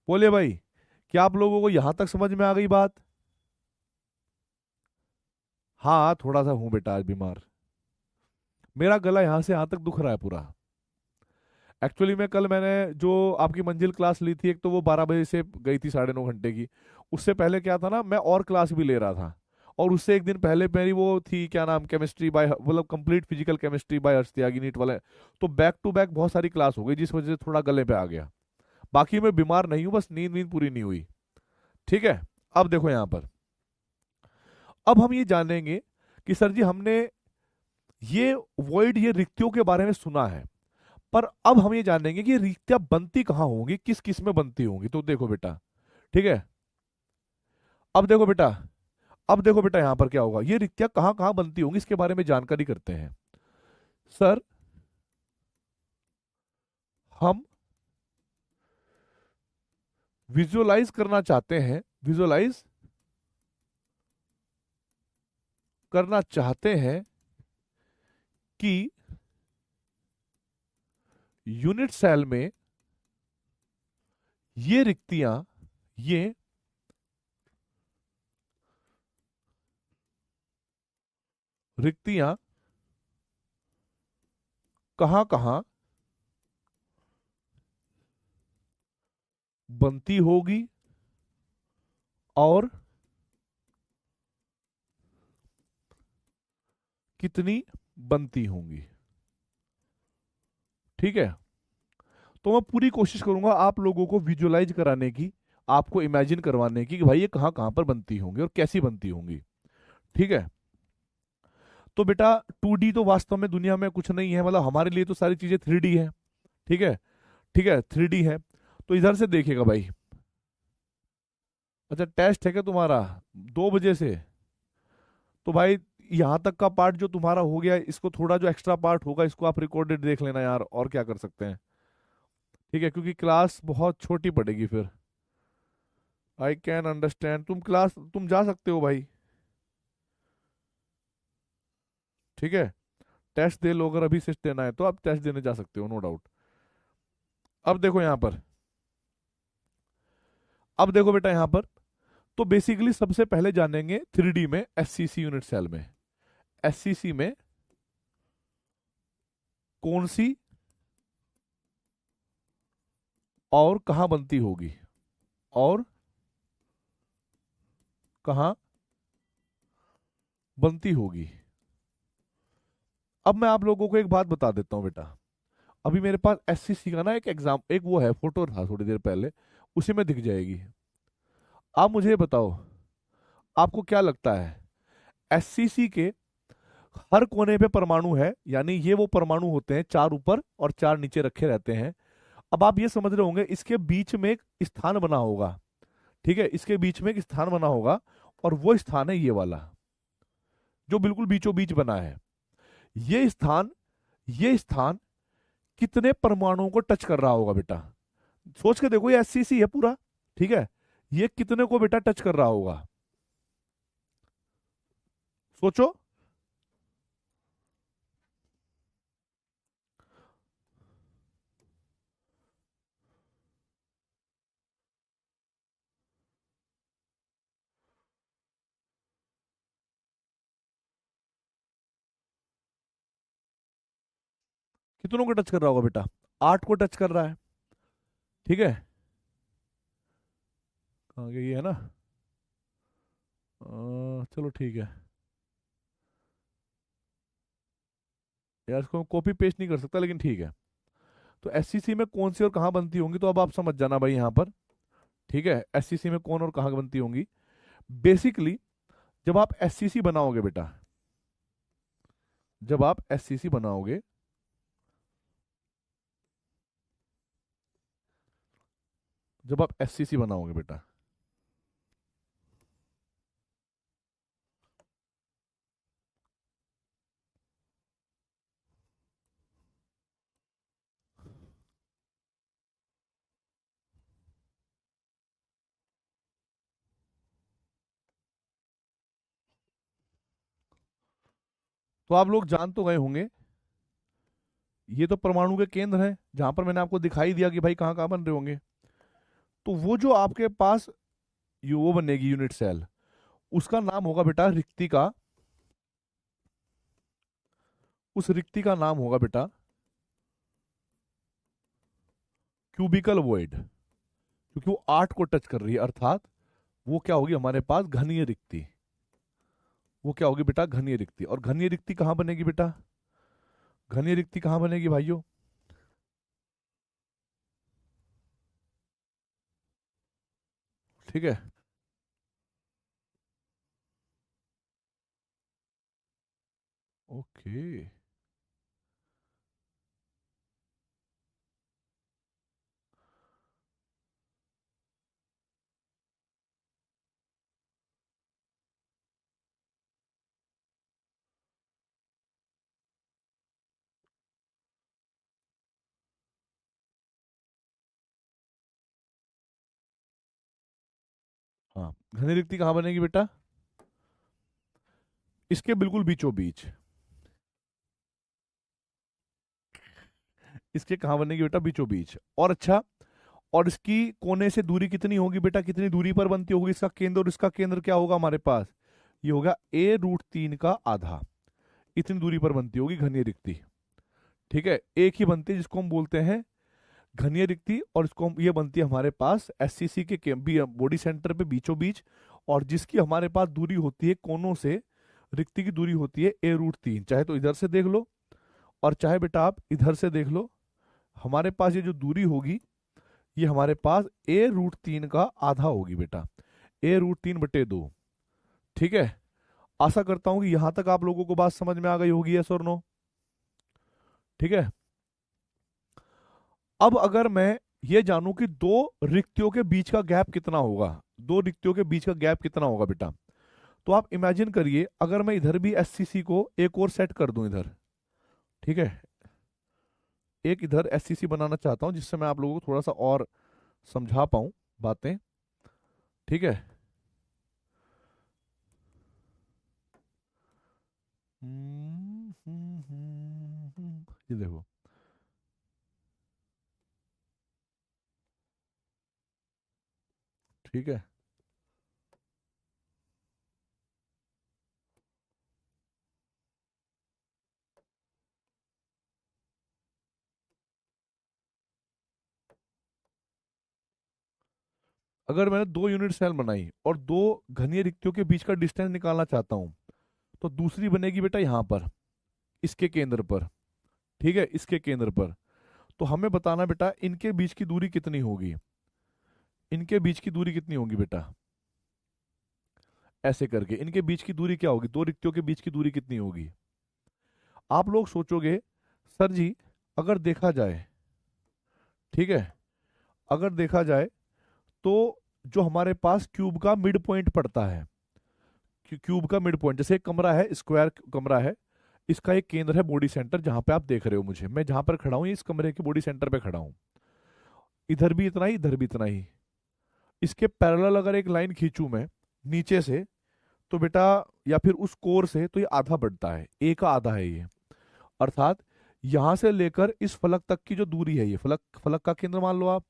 बोलिए भाई, क्या आप लोगों को यहां तक समझ में आ गई बात? हाँ, थोड़ा सा हूं बेटा आज बीमार। मेरा गला यहां से यहां तक दुख रहा है पूरा। एक्चुअली में कल मैंने जो आपकी मंजिल क्लास ली थी, एक तो वो 12 बजे से गई थी 9.5 घंटे की। उससे पहले क्या था ना, मैं और क्लास भी ले रहा था। और उससे एक दिन पहले मेरी वो थी, क्या नाम, केमिस्ट्री बाय, मतलब complete physical chemistry by Harsh Tyagi, NEET वाले। तो बैक टू बैक बहुत सारी क्लास हो गई, जिस वजह से थोड़ा गले पे आ गया। बाकी मैं बीमार नहीं हूँ, बस नींद नींद पूरी नहीं हुई। ठीक है। अब देखो यहाँ पर, अब हम ये जानेंगे कि सर जी हमने ये वॉइड, ये रिक्तियों के बारे में सुना है, पर अब हम ये जानेंगे कि ये रिक्तियां बनती कहाँ होंगी, किस किस में बनती होंगी। तो देखो बेटा, ठीक है, अब देखो बेटा, अब देखो बेटा यहां पर क्या होगा, ये रिक्तियां कहाँ कहाँ बनती होंगी इसके बारे में जानकारी करते हैं। सर, हम विजुअलाइज करना चाहते हैं, विजुअलाइज करना चाहते हैं कि यूनिट सेल में ये रिक्तियां, ये रिक्तियां कहाँ कहाँ बनती होगी और कितनी बनती होंगी। ठीक है। तो मैं पूरी कोशिश करूंगा आप लोगों को विजुअलाइज कराने की, आपको इमेजिन करवाने की कि भाई ये कहाँ कहाँ पर बनती होंगी और कैसी बनती होंगी। ठीक है। तो बेटा 2D तो वास्तव में दुनिया में कुछ नहीं है, मतलब हमारे लिए तो सारी चीजें 3D है। ठीक है। ठीक है, 3D है। तो इधर से देखिएगा भाई। अच्छा, टेस्ट है क्या तुम्हारा 2 बजे से? तो भाई यहाँ तक का पार्ट जो तुम्हारा हो गया, इसको थोड़ा जो एक्स्ट्रा पार्ट होगा इसको आप रिकॉर्डेड देख लेना यार, और क्या कर सकते हैं। ठीक है, क्योंकि क्लास बहुत छोटी पड़ेगी फिर। आई कैन अंडरस्टैंड, तुम क्लास तुम जा सकते हो भाई। ठीक है, टेस्ट दे लो, अगर अभी से देना है तो आप टेस्ट देने जा सकते हो, नो डाउट। अब देखो यहाँ पर, अब देखो बेटा यहाँ पर, तो बेसिकली सबसे पहले जानेंगे 3D में, एससीसी यूनिट सेल में। एससीसी में कौन सी और कहाँ बनती होगी, और कहाँ बनती होगी। अब मैं आप लोगों को एक बात बता देता हूँ बेटा। अभी मेरे पास एससीसी का ना एक एग्जाम, एक वो है, फोटो था थोड़ी देर पहले, उसी में दिख जाएगी। आप मुझे ये बताओ, आपको क्या लगता है एससीसी के हर कोने पे परमाणु है, यानी ये वो परमाणु होते हैं 4 ऊपर और 4 नीचे रखे रहते हैं। अब आप ये समझ रहे होंगे इसके बीच में एक स्थान बना होगा। ठीक है, इसके बीच में एक स्थान बना होगा, और वो स्थान है ये वाला, जो बिल्कुल बीचों बीच बना है। ये स्थान, ये स्थान कितने परमाणुओं को टच कर रहा होगा बेटा? सोच के देखो, ये एससीसी है पूरा। ठीक है, ये कितने को बेटा टच कर रहा होगा? सोचो। कितनों को टच कर रहा होगा बेटा? 8 को टच कर रहा है। ठीक है, कहाँ गया, ये है ना? चलो ठीक है यार, इसको कॉपी पेस्ट नहीं कर सकता, लेकिन ठीक है। तो एससीसी में कौन सी और कहाँ बनती होंगी, तो अब आप समझ जाना भाई यहाँ पर। ठीक है, एससीसी में कौन और कहाँ बनती होंगी। बेसिकली जब आप एससीसी बनाओगे बेटा, जब आप एससीसी बनाओगे, जब आप एससीसी बनाओगे बेटा, तो आप लोग जान तो गए होंगे, ये तो परमाणु के केंद्र हैं जहां पर मैंने आपको दिखाई दिया कि भाई कहाँ कहाँ बन रहे होंगे। तो वो जो आपके पास वो बनेगी यूनिट सेल, उसका नाम होगा बेटा रिक्तिका। उस रिक्ति का नाम होगा बेटा क्यूबिकल वॉइड, क्योंकि वो 8 को टच कर रही है, अर्थात वो क्या होगी हमारे पास घनीय रिक्ति। वो क्या होगी बेटा घनीय रिक्ति। और घनीय रिक्ति कहाँ बनेगी बेटा, घनीय रिक्ति कहाँ बनेगी भाइयों? ठीक है। ओके। हाँ, घनीय रिक्ति कहाँ बनेगी बेटा? इसके बिल्कुल बीचों बीच। इसके कहाँ बनेगी बेटा? बीचों बीच। और अच्छा, और इसकी कोने से दूरी कितनी होगी बेटा? कितनी दूरी पर बनती होगी इसका केंद्र, और इसका केंद्र क्या होगा हमारे पास? ये होगा a√3 का आधा। इतनी दूरी पर बनती होगी घनीय रिक्ति। ठीक है, एक ही बनती है जिसको हम बोलते हैं घनीय रिक्ति, और इसको हम ये बनती है हमारे पास एससीसी के बॉडी सेंटर पे बीचों बीच। और जिसकी हमारे पास दूरी होती है कोनों से, रिक्ति की दूरी होती है a√3। चाहे तो इधर से देख लो और चाहे बेटा आप इधर से देख लो, हमारे पास ये जो दूरी होगी ये हमारे पास a√3 का आधा होगी बेटा, a√3/2। ठीक है, आशा करता हूं कि यहां तक आप लोगों को बात समझ में आ गई होगी, यस और नो? ठीक है। अब अगर मैं ये जानूं कि दो रिक्तियों के बीच का गैप कितना होगा, दो रिक्तियों के बीच का गैप कितना होगा बेटा, तो आप इमेजिन करिए अगर मैं इधर भी एससीसी को एक और सेट कर दूं इधर। ठीक है, एक इधर एससीसी बनाना चाहता हूं जिससे मैं आप लोगों को थोड़ा सा और समझा पाऊं बातें। ठीक है। ये देखो, ठीक है। अगर मैंने 2 यूनिट सेल बनाई और दो घनीय रिक्तियों के बीच का डिस्टेंस निकालना चाहता हूं, तो दूसरी बनेगी बेटा यहां पर, इसके केंद्र पर। ठीक है, इसके केंद्र पर। तो हमें बताना बेटा इनके बीच की दूरी कितनी होगी, इनके बीच की दूरी कितनी होगी बेटा, ऐसे करके इनके बीच की दूरी क्या होगी, दो रिक्तियों के बीच की दूरी कितनी होगी? आप लोग सोचोगे सर जी, अगर देखा जाए, ठीक है, अगर देखा जाए तो जो हमारे पास क्यूब का मिड पॉइंट पड़ता है, क्यूब का मिड पॉइंट, जैसे एक कमरा है, स्क्वायर कमरा है, इसका एक केंद्र है बॉडी सेंटर, जहां पे आप देख रहे हो मुझे, मैं जहां पर खड़ा हूं इस कमरे के बॉडी सेंटर पे खड़ा हूं। इधर भी इतना ही, इधर भी इतना ही। इसके पैरेलल अगर एक लाइन खींचूं मैं नीचे से, तो बेटा, या फिर उस कोर से, तो ये आधा बढ़ता है, ए का आधा है ये। अर्थात यहां से लेकर इस फलक तक की जो दूरी है, ये फलक, फलक का केंद्र मान लो आप,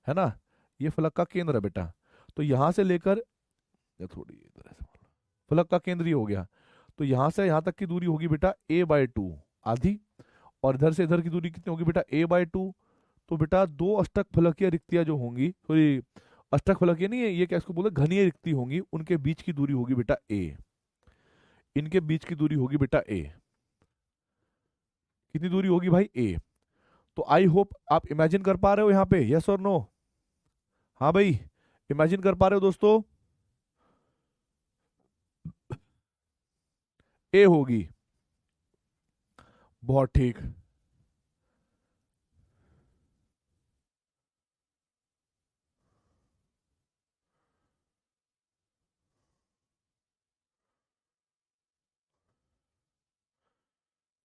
है ना, ये फलक का केंद्र है बेटा। तो यहां से लेकर, या थोड़ी इधर ऐसे मान लो, फलक का केंद्र ये हो गया। तो यहां से यहां तक की दूरी होगी बेटा a/2, आधी। और इधर से इधर की दूरी कितनी होगी बेटा, a/2। तो बेटा दो अष्टक फलकीय रिक्तियां जो होंगी, सॉरी, अष्टक फलकीय नहीं है ये, क्या इसको बोलते, घनीय रिक्ति होंगी, उनके बीच की दूरी होगी बेटा a। इनके बीच की दूरी होगी बेटा a। कितनी दूरी होगी भाई, a। तो आई होप आप इमेजिन कर पा रहे हो यहाँ पे, यस और नो? हाँ भाई, इमेजिन कर पा रहे हो दोस्तों? ए होगी। बहुत ठीक।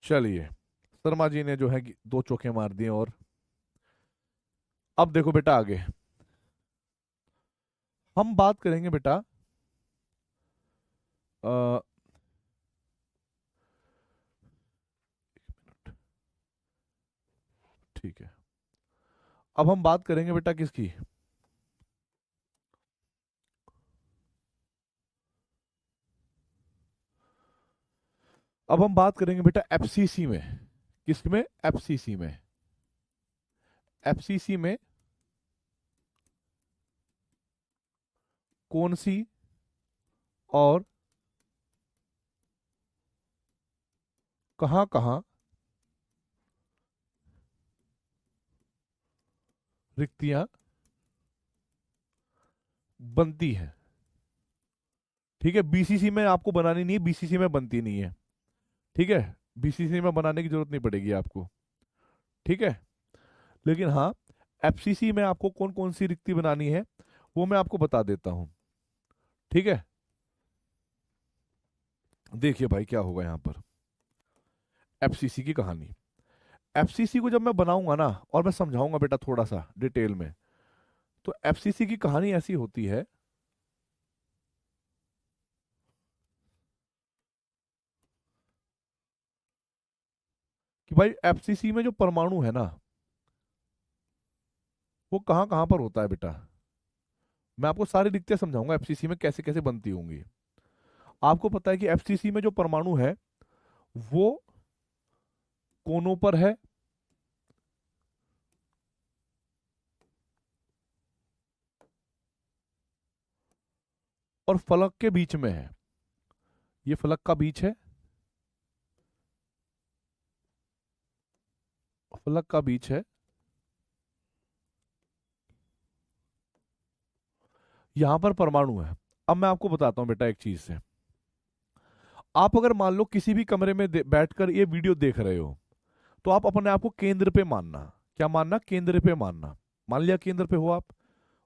चलिए, शर्मा जी ने जो है कि 2 चौके मार दिए। और अब देखो बेटा आगे हम बात करेंगे बेटा, अ, ठीक है, अब हम बात करेंगे बेटा किसकी, अब हम बात करेंगे बेटा एफसीसी में। किसमें? एफसीसी में। एफसीसी में कौन सी और कहां कहां रिक्तियां बनती हैं? ठीक है, बीसीसी में आपको बनानी नहीं है, बीसीसी में बनती नहीं है। ठीक है, बीसीसी में बनाने की जरूरत नहीं पड़ेगी आपको। ठीक है, लेकिन हाँ, एफसीसी में आपको कौन कौन सी रिक्ति बनानी है वो मैं आपको बता देता हूं। ठीक है, देखिए भाई क्या होगा यहां पर एफसीसी की कहानी। एफसीसी को जब मैं बनाऊंगा ना और मैं समझाऊंगा बेटा थोड़ा सा डिटेल में, तो एफसीसी की कहानी ऐसी होती है कि भाई एफसीसी में जो परमाणु है ना वो कहां कहां पर होता है बेटा। मैं आपको सारी रिक्तियां समझाऊंगा एफसीसी में कैसे कैसे बनती होंगी। आपको पता है कि एफसीसी में जो परमाणु है वो कोनों पर है, और फलक के बीच में है। ये फलक का बीच है, फलक का बीच है, यहां पर परमाणु है। अब मैं आपको बताता हूं बेटा एक चीज से, आप अगर मान लो किसी भी कमरे में बैठकर ये वीडियो देख रहे हो तो आप अपने आप को केंद्र पे मानना। क्या मानना? केंद्र पे मानना। मान लिया केंद्र पे हो आप,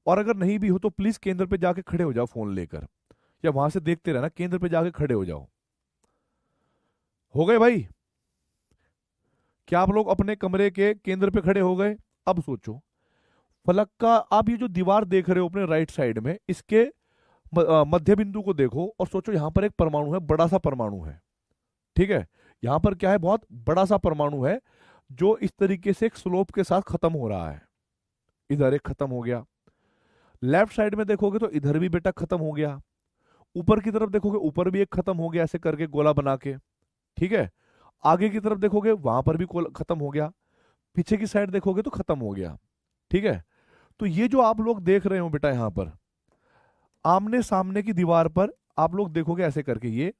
और अगर नहीं भी हो तो प्लीज केंद्र पे जाके खड़े हो जाओ फोन लेकर, या वहां से देखते रहना, केंद्र पे जाके खड़े हो जाओ। हो गए भाई? क्या आप लोग अपने कमरे के केंद्र पे खड़े हो गए? अब सोचो, फलक का आप ये जो दीवार देख रहे हो अपने राइट साइड में, इसके मध्य बिंदु को देखो और सोचो यहां पर एक परमाणु है, बड़ा सा परमाणु है। ठीक है, यहां पर क्या है? बहुत बड़ा सा परमाणु है जो इस तरीके से एक स्लोप के साथ खत्म हो रहा है। इधर एक खत्म हो गया, लेफ्ट साइड में देखोगे तो इधर भी बेटा खत्म हो गया, ऊपर की तरफ देखोगे ऊपर भी एक खत्म हो गया, ऐसे करके गोला बना के। ठीक है, आगे की तरफ देखोगे वहां पर भी खत्म हो गया, पीछे की साइड देखोगे तो खत्म हो गया। ठीक है, तो ये जो आप लोग देख रहे हो बेटा यहां पर आमने सामने की दीवार पर, आप लोग देखोगे ऐसे करके ये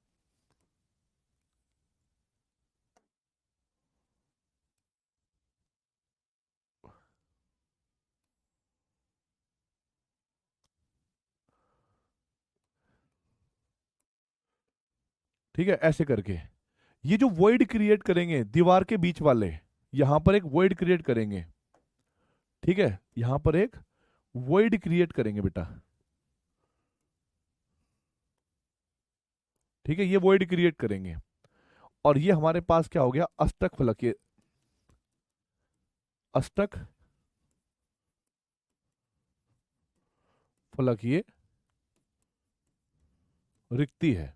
ठीक है, ऐसे करके ये जो वॉइड क्रिएट करेंगे दीवार के बीच वाले, यहां पर एक वॉइड क्रिएट करेंगे। ठीक है, यहां पर एक वॉइड क्रिएट करेंगे बेटा। ठीक है, ये वॉइड क्रिएट करेंगे और ये हमारे पास क्या हो गया? अष्टक फलकीय, अष्टक फलकीय रिक्ति है।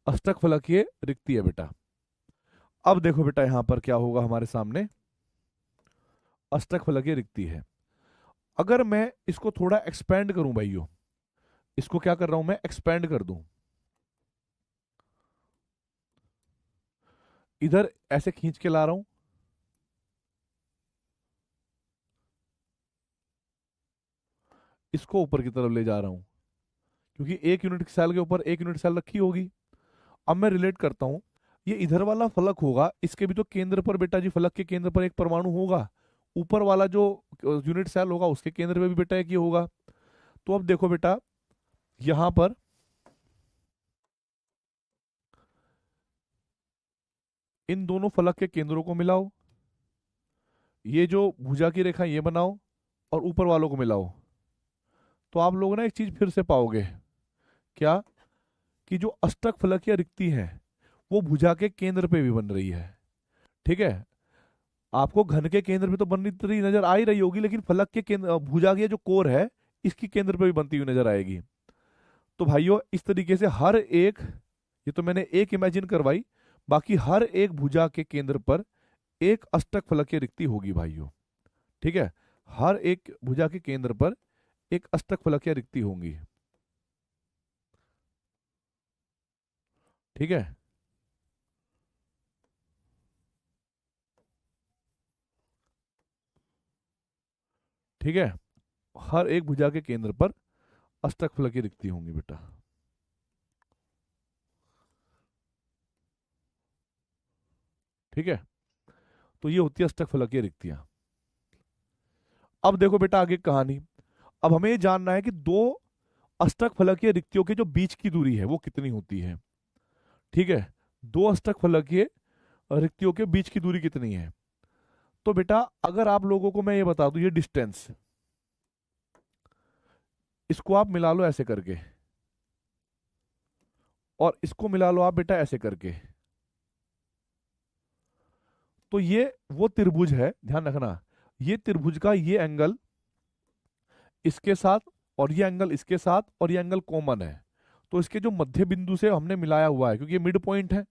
अष्टक फलकीय रिक्ति है बेटा। अब देखो बेटा यहां पर क्या होगा हमारे सामने, अष्टक फलकीय रिक्ति है। अगर मैं इसको थोड़ा एक्सपेंड करूं भाइयों, इसको क्या कर रहा हूं मैं? एक्सपेंड कर दूं, इधर ऐसे खींच के ला रहा हूं, इसको ऊपर की तरफ ले जा रहा हूं, क्योंकि एक यूनिट सेल के ऊपर एक यूनिट सेल रखी होगी। अब मैं रिलेट करता हूं, ये इधर वाला फलक होगा, इसके भी तो केंद्र पर बेटा जी, फलक के केंद्र पर एक परमाणु होगा। ऊपर वाला जो यूनिट सेल होगा उसके केंद्र पे भी बेटा एक ही होगा। तो अब देखो बेटा यहां पर इन दोनों फलक के केंद्रों को मिलाओ, ये जो भुजा की रेखा ये बनाओ और ऊपर वालों को मिलाओ, तो आप लोग ना एक चीज फिर से पाओगे। क्या? कि जो अष्टक फलकीय रिक्ति है वो भुजा के केंद्र पे भी बन रही है। ठीक है, आपको घन के केंद्र पे तो बनती रही नजर आ ही रही होगी, लेकिन फलक के केंद्र, भुजा की जो कोर है इसकी केंद्र पे भी बनती हुई नजर आएगी। तो भाइयों इस तरीके से हर एक, ये तो मैंने एक इमेजिन करवाई, बाकी हर एक भुजा के केंद्र पर एक अष्टक फलकीय रिक्ति होगी भाइयों। ठीक है, हर एक भुजा के केंद्र पर एक अष्टक फलकीय रिक्ति होंगी। ठीक है, ठीक है, हर एक भुजा के केंद्र पर अष्टक फलकीय रिक्ति होंगी बेटा। ठीक है, तो ये होती है अष्टक फलकीय रिक्तियां। अब देखो बेटा आगे कहानी। अब हमें ये जानना है कि दो अष्टक फलकीय रिक्तियों के जो बीच की दूरी है वो कितनी होती है। ठीक है, दो अष्टक फलकीय रिक्तियों के बीच की दूरी कितनी है। तो बेटा अगर आप लोगों को मैं ये बता दूं, ये डिस्टेंस, इसको आप मिला लो ऐसे करके, और इसको मिला लो आप बेटा ऐसे करके, तो ये वो त्रिभुज है, ध्यान रखना, ये त्रिभुज का ये एंगल इसके साथ, और ये एंगल इसके साथ, और ये एंगल कॉमन है। तो इसके जो मध्य बिंदु से हमने मिलाया हुआ है, क्योंकि ये मिड पॉइंट है,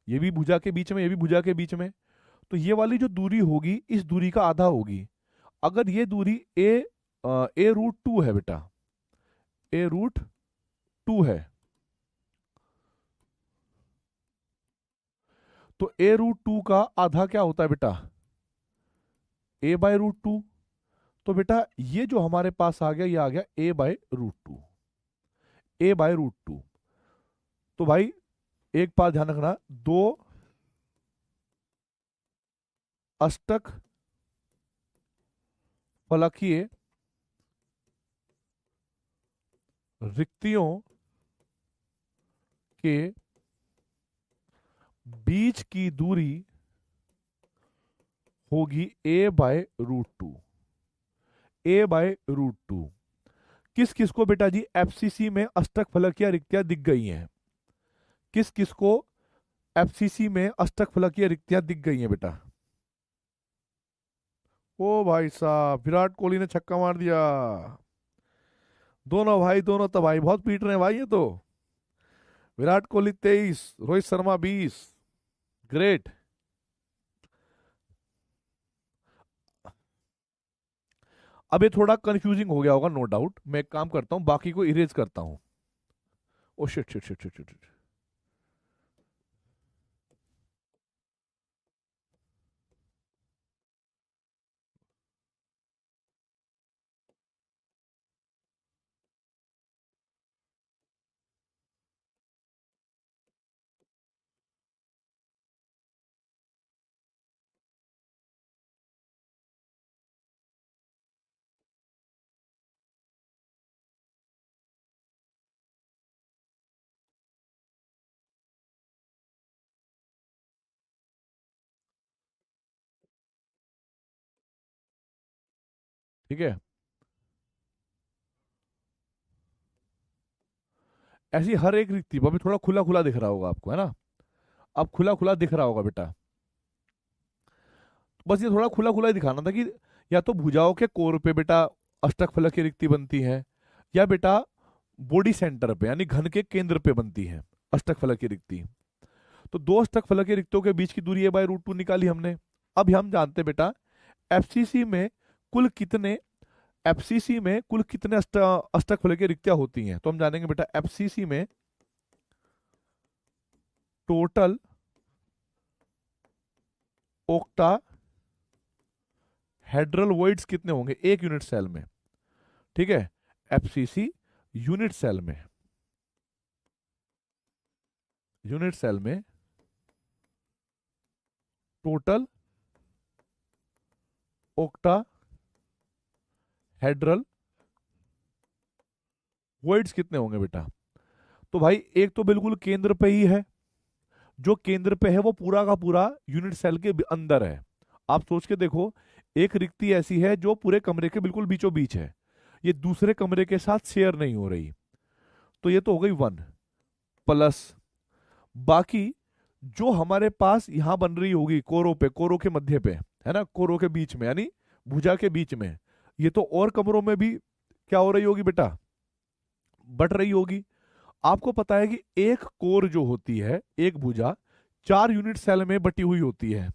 ये भी भुजा के बीच में, ये भी भुजा के बीच में, तो ये वाली जो दूरी होगी इस दूरी का आधा होगी। अगर ये दूरी ए रूट 2 है बेटा, ए रूट 2 है, तो ए रूट 2 का आधा क्या होता है बेटा, a/√2। तो बेटा ये जो हमारे पास आ गया, ये आ गया a/√2, a/√2। तो भाई एक बात ध्यान रखना, दो अष्टक फलकीय रिक्तियों के बीच की दूरी होगी a/√2, a/√2। किस किस को बेटा जी एफसीसी में अष्टक फलकीय रिक्तियां दिख गई हैं, किस किस को एफसीसी में अष्टक फलकीय रिक्तियां दिख गई हैं बेटा। ओ भाई साहब, विराट कोहली ने छक्का मार दिया। दोनों भाई, दोनों तबाही बहुत पीट रहे हैं भाई ये तो। विराट कोहली 23, रोहित शर्मा 20। ग्रेट। अब ये थोड़ा कंफ्यूजिंग हो गया होगा नो डाउट, मैं एक काम करता हूं, बाकी को इरेज करता हूं। Oh shit shit shit shit shit. ठीक है, ऐसी हर एक रिक्ति पर, अभी थोड़ा खुला खुला दिख रहा होगा आपको, है ना, अब खुला खुला दिख रहा होगा बेटा। बस ये थोड़ा खुला खुला ही दिखाना था कि या तो भुजाओं के कोर पे बेटा अष्टक फलक की रिक्ति बनती है, या बेटा बॉडी सेंटर पे यानी घन के केंद्र पे बनती है अष्टक फलक की रिक्ति। तो दो अष्टक फलक की रिक्तियों के बीच की दूरी a/√2 निकाली हमने। अब हम जानते हैं बेटा एफसीसी में कुल कितने एफसीसी में कुल कितने अष्टक फलक की रिक्तियां होती हैं। तो हम जानेंगे बेटा एफसीसी में टोटल ओक्टा हेड्रल वॉइड्स कितने होंगे एक यूनिट सेल में। ठीक है, एफसीसी यूनिट सेल में, यूनिट सेल में टोटल ओक्टा हेड्रल वॉइड्स कितने होंगे बेटा। तो भाई एक तो बिल्कुल केंद्र पे ही है, जो केंद्र पे है वो पूरा का पूरा यूनिट सेल के अंदर है। आप सोच के देखो, एक रिक्ति ऐसी है जो पूरे कमरे के बिल्कुल बीचों बीच है, ये दूसरे कमरे के साथ शेयर नहीं हो रही, तो ये तो हो गई 1 प्लस बाकी जो हमारे पास यहां बन रही होगी कोरों पे, कोरों के मध्य पे, है ना, कोरों के बीच में यानी भुजा के बीच में, ये तो और कमरों में भी क्या हो रही होगी बेटा, बट रही होगी। आपको पता है कि एक कोर जो होती है, एक भुजा 4 यूनिट सेल में बटी हुई होती है।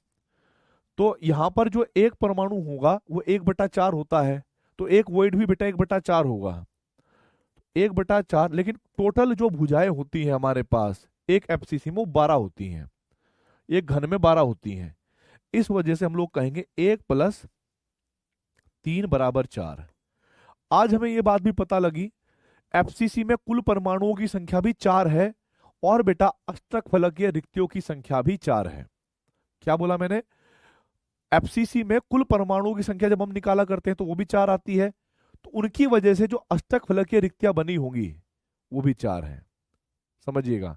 तो यहां पर जो एक परमाणु होगा वो 1/4 होता है, तो एक वोइड भी बेटा 1/4 होगा, 1/4। लेकिन टोटल जो भुजाएं होती हैं हमारे पास एक एफसीसी में वो 12 होती हैं, एक घन में 12 होती हैं। इस वजह से हम लोग कहेंगे 1+3=4। आज हमें ये बात भी पता लगी एफसीसी में कुल परमाणुओं की संख्या भी 4 है, और बेटा अष्टकफलकीय रिक्तियों की संख्या भी 4 है। क्या बोला मैंने? एफसीसी में कुल परमाणुओं की संख्या जब हम निकाला करते हैं तो वो भी 4 आती है, तो उनकी वजह से जो अष्टकफलकीय रिक्तियां बनी होंगी वो भी 4 है। समझिएगा,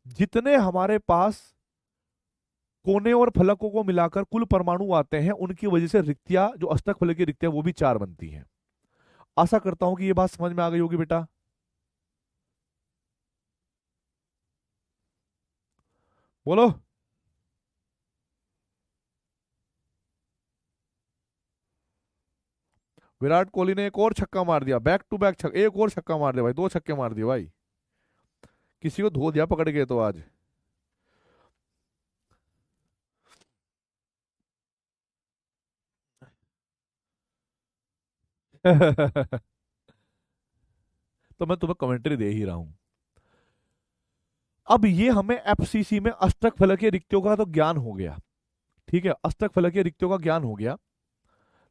जितने हमारे पास कोने और फलकों को मिलाकर कुल परमाणु आते हैं उनकी वजह से रिक्तियां, जो अष्टकफलकीय रिक्तियां, वो भी 4 बनती हैं। आशा करता हूं कि ये बात समझ में आ गई होगी बेटा। बोलो। विराट कोहली ने एक और छक्का मार दिया, बैक टू बैक छक्का, एक और छक्का मार दिया भाई, 2 छक्के मार दिए भाई, किसी को धो दिया पकड़ के तो आज। तो मैं तुम्हें कमेंट्री दे ही रहा हूं। अब ये हमें एफसीसी में अष्टक फलकीय रिक्तियों का तो ज्ञान हो गया, ठीक है, अष्टक फलकीय रिक्तियों का ज्ञान हो गया।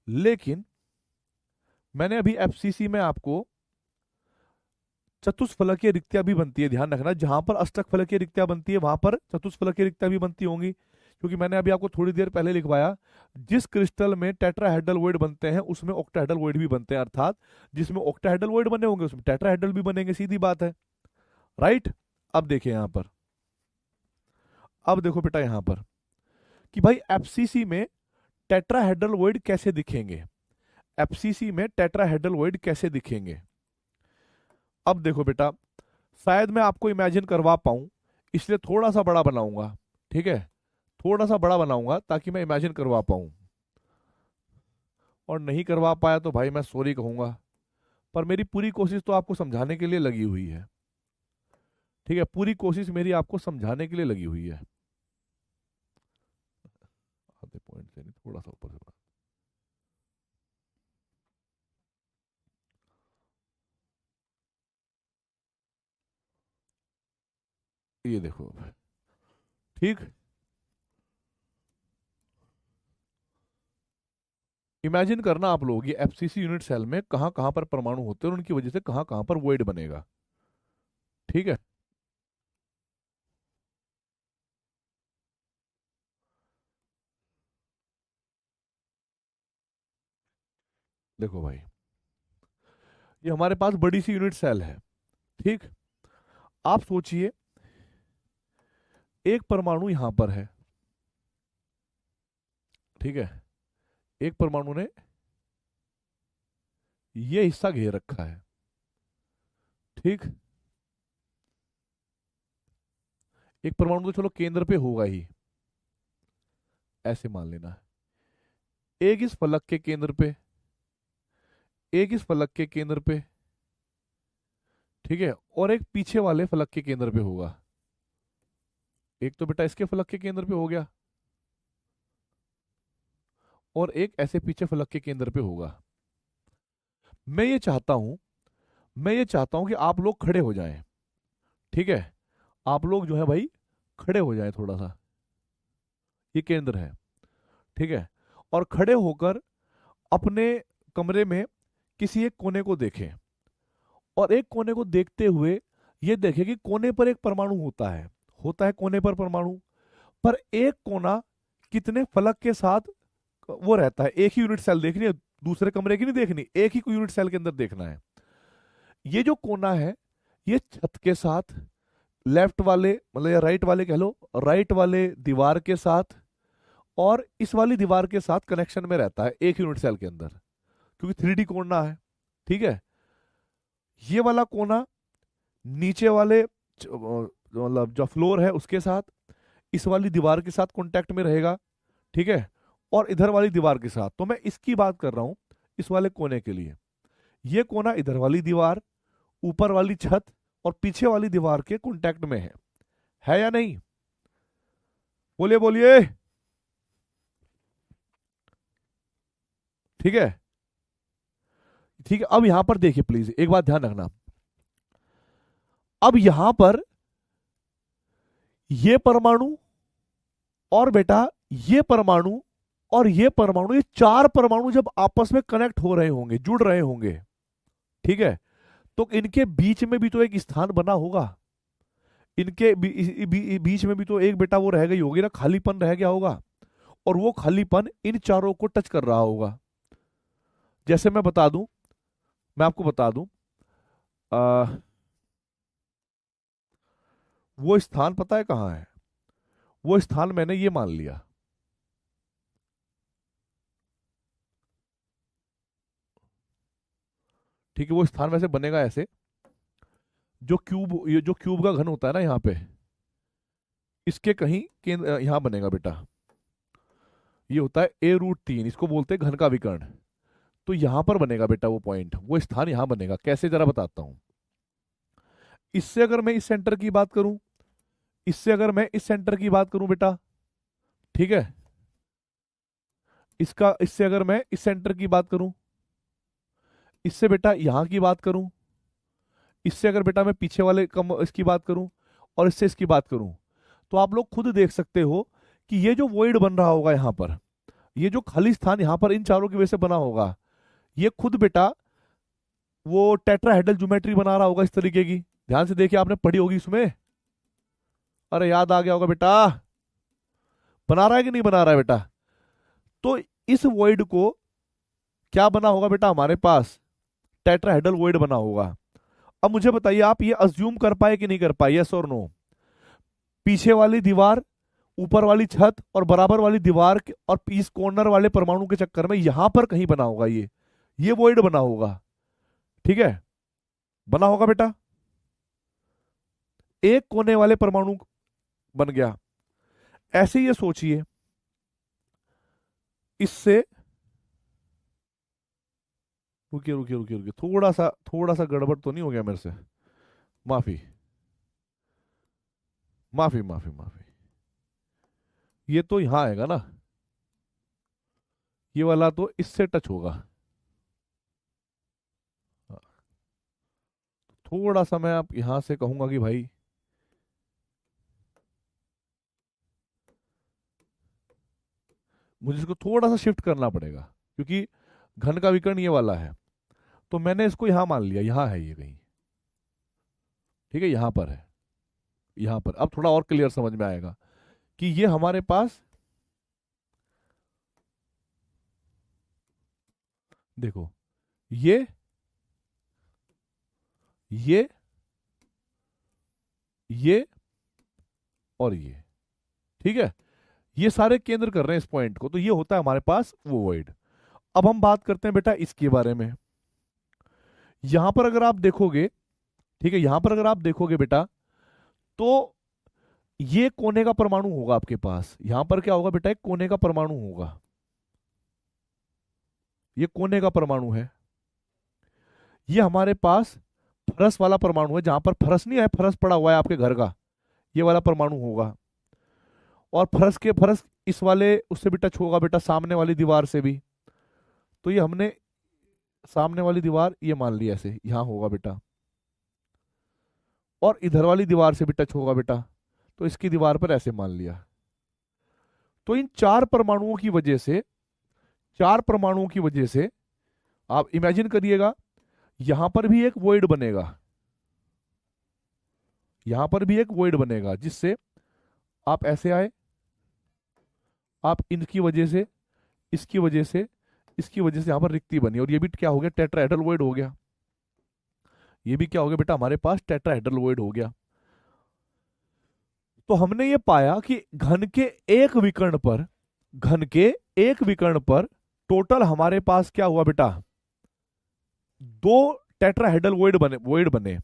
लेकिन मैंने अभी एफसीसी में आपको चतुष्फलकीय रिक्तियां भी बनती है, ध्यान रखना, जहां पर अष्टक फलकीय रिक्तियां बनती है वहां पर चतुष्फलकीय रिक्तियां भी बनती होंगी, क्योंकि मैंने अभी आपको थोड़ी देर पहले लिखवाया जिस क्रिस्टल में टेट्राहेड्रल वॉइड बनते हैं उसमें ऑक्टाहेड्रल वॉइड भी बनते हैं, अर्थात जिसमें ऑक्टाहेड्रल वॉइड बने होंगे उसमें टेट्राहेड्रल भी बनेंगे, सीधी बात है, राइट। अब देखिए यहां पर, अब देखो बेटा यहां पर कि भाई एफसीसी में टेट्राहेड्रल वॉइड कैसे दिखेंगे, एफसीसी में टेट्राहेड्रल वॉइड कैसे दिखेंगे। अब देखो बेटा, शायद मैं आपको इमेजिन करवा पाऊं, इसलिए थोड़ा सा बड़ा बनाऊंगा, ठीक है, थोड़ा सा बड़ा बनाऊंगा ताकि मैं इमेजिन करवा पाऊं, और नहीं करवा पाया तो भाई मैं सॉरी कहूंगा, पर मेरी पूरी कोशिश तो आपको समझाने के लिए लगी हुई है, ठीक है, पूरी कोशिश मेरी आपको समझाने के लिए लगी हुई है। आधे पॉइंट से नहीं, थोड़ा सा ऊपर से बड़ा। ये देखो अब, ठीक, इमेजिन करना आप लोग ये एफसीसी यूनिट सेल में कहां कहां पर परमाणु होते हैं और उनकी वजह से कहां कहां पर वॉइड बनेगा, ठीक है। देखो भाई, ये हमारे पास बड़ी सी यूनिट सेल है, ठीक। आप सोचिए एक परमाणु यहां पर है, ठीक है, एक परमाणु ने ये हिस्सा घेर रखा है, ठीक। एक परमाणु तो चलो केंद्र पे होगा ही, ऐसे मान लेना है, एक इस फलक के केंद्र पे, एक इस फलक के केंद्र पे, ठीक है, और एक पीछे वाले फलक के केंद्र पे होगा। एक तो बेटा इसके फलक के केंद्र पे हो गया, और एक ऐसे पीछे फलक के केंद्र पे होगा। मैं ये चाहता हूं, मैं ये चाहता हूं कि आप लोग खड़े हो जाएं, ठीक है, आप लोग जो है भाई खड़े हो जाएं थोड़ा सा, ये केंद्र है, ठीक है, और खड़े होकर अपने कमरे में किसी एक कोने को देखें, और एक कोने को देखते हुए ये देखें कि कोने पर एक परमाणु होता है, होता है कोने पर परमाणु, पर एक कोना कितने फलक के साथ वो रहता है, एक ही यूनिट सेल देखनी है, दूसरे कमरे की नहीं देखनी, एक ही यूनिट सेल के अंदर देखना है। ये जो कोना है ये छत के साथ, लेफ्ट वाले मतलब या राइट वाले कह लो, राइट वाले दीवार के साथ और इस वाली दीवार के साथ कनेक्शन में रहता है एक यूनिट सेल के अंदर, क्योंकि 3D कोना है, ठीक है। ये वाला कोना नीचे वाले मतलब जो फ्लोर है उसके साथ, इस वाली दीवार के साथ कांटेक्ट में रहेगा, ठीक है, और इधर वाली दीवार के साथ। तो मैं इसकी बात कर रहा हूं इस वाले कोने के लिए, ये कोना इधर वाली दीवार, ऊपर वाली छत और पीछे वाली दीवार के कांटेक्ट में है या नहीं? बोलिए बोलिए। ठीक है, ठीक है। अब यहां पर देखिए प्लीज, एक बात ध्यान रखना। अब यहां पर ये परमाणु और बेटा ये परमाणु और ये परमाणु, ये चार परमाणु जब आपस में कनेक्ट हो रहे होंगे, जुड़ रहे होंगे, ठीक है, तो इनके बीच में भी तो एक स्थान बना होगा। इनके बीच में भी तो एक बेटा वो रह गई होगी ना, खालीपन रह गया होगा। और वो खालीपन इन चारों को टच कर रहा होगा। जैसे मैं बता दूं, मैं आपको बता दूं, आ, वो स्थान पता है कहाँ है? वो स्थान मैंने ये मान लिया, ठीक है। वो स्थान वैसे बनेगा ऐसे, जो क्यूब, ये जो क्यूब का घन होता है ना यहाँ पे, इसके कहीं केंद्र यहाँ बनेगा बेटा। ये होता है A√3, इसको बोलते हैं घन का विकर्ण। तो यहां पर बनेगा बेटा वो पॉइंट, वो स्थान यहां बनेगा। कैसे, जरा बताता हूं। इससे अगर मैं इस सेंटर की बात करूं, इससे अगर मैं इस सेंटर की बात करूं बेटा, ठीक है, इसका, इससे अगर मैं इस सेंटर की बात करूं, इससे बेटा यहां की बात करूं, इससे अगर बेटा मैं पीछे वाले कम इसकी बात करूं, और इससे इसकी बात करूं, तो आप लोग खुद देख सकते हो कि ये जो वॉइड बन रहा होगा यहां पर, ये जो खाली स्थान यहां पर इन चारों की वजह से बना होगा, ये खुद बेटा वो टेट्राहेड्रल ज्योमेट्री बना रहा होगा इस तरीके की। ध्यान से देखिए, आपने पढ़ी होगी इसमें, अरे याद आ गया होगा बेटा। बना रहा है कि नहीं बना रहा है बेटा? तो इस वॉइड को क्या बना होगा बेटा हमारे पास? टेट्राहेड्रल वॉइड बना होगा। अब मुझे बताइए, आप ये अज्यूम कर पाए कि नहीं कर पाए, यस और नो? पीछे वाली दीवार, ऊपर वाली छत और बराबर वाली दीवार और इस कॉर्नर वाले परमाणु के चक्कर में यहां पर कहीं बना होगा ये वॉइड बना होगा, ठीक है, बना होगा बेटा। एक कोने वाले परमाणु बन गया। ऐसे ये सोचिए, इससे, रुकिए रुकिए रुकिए रुकिए, थोड़ा सा गड़बड़ तो नहीं हो गया मेरे से? माफी, माफी माफी माफी। ये तो यहां आएगा ना, ये वाला तो इससे टच होगा। थोड़ा सा मैं आप यहां से कहूंगा कि भाई, मुझे इसको थोड़ा सा शिफ्ट करना पड़ेगा, क्योंकि घन का विकर्ण ये वाला है। तो मैंने इसको यहां मान लिया, यहां है ये कहीं, ठीक है, यहां पर है, यहां पर। अब थोड़ा और क्लियर समझ में आएगा कि ये हमारे पास, देखो, ये ये ये और ये, ठीक है, ये सारे केंद्र कर रहे हैं इस पॉइंट को। तो ये होता है हमारे पास वो वॉइड। अब हम बात करते हैं बेटा इसके बारे में। यहां पर अगर आप देखोगे, ठीक है, यहां पर अगर आप देखोगे बेटा, तो ये कोने का परमाणु होगा आपके पास। यहां पर क्या होगा बेटा? एक कोने का परमाणु होगा, ये कोने का परमाणु है। ये हमारे पास फरस वाला परमाणु है, जहां पर फरस नहीं है, फरस पड़ा हुआ है आपके घर का, ये वाला परमाणु होगा। और फरस इस वाले उससे भी टच होगा बेटा, सामने वाली दीवार से भी। तो ये हमने सामने वाली दीवार ये मान ली ऐसे, यहां होगा बेटा। और इधर वाली दीवार से भी टच होगा बेटा, तो इसकी दीवार पर ऐसे मान लिया। तो इन चार परमाणुओं की वजह से, चार परमाणुओं की वजह से आप इमेजिन करिएगा, यहां पर भी एक वॉइड बनेगा, यहां पर भी एक वॉइड बनेगा, जिससे आप ऐसे आए, आप इनकी वजह से, इसकी वजह से, इसकी वजह से यहां पर रिक्ति बनी, और ये भी क्या हो गया? टेट्राहेड्रल वॉइड हो गया। ये भी क्या हो गया बेटा हमारे पास? टेट्राहेड्रल वॉइड हो गया। तो हमने ये पाया कि घन के एक विकर्ण पर, घन के एक विकर्ण पर टोटल हमारे पास क्या हुआ बेटा? दो टेट्राहेड्रल वॉइड बने।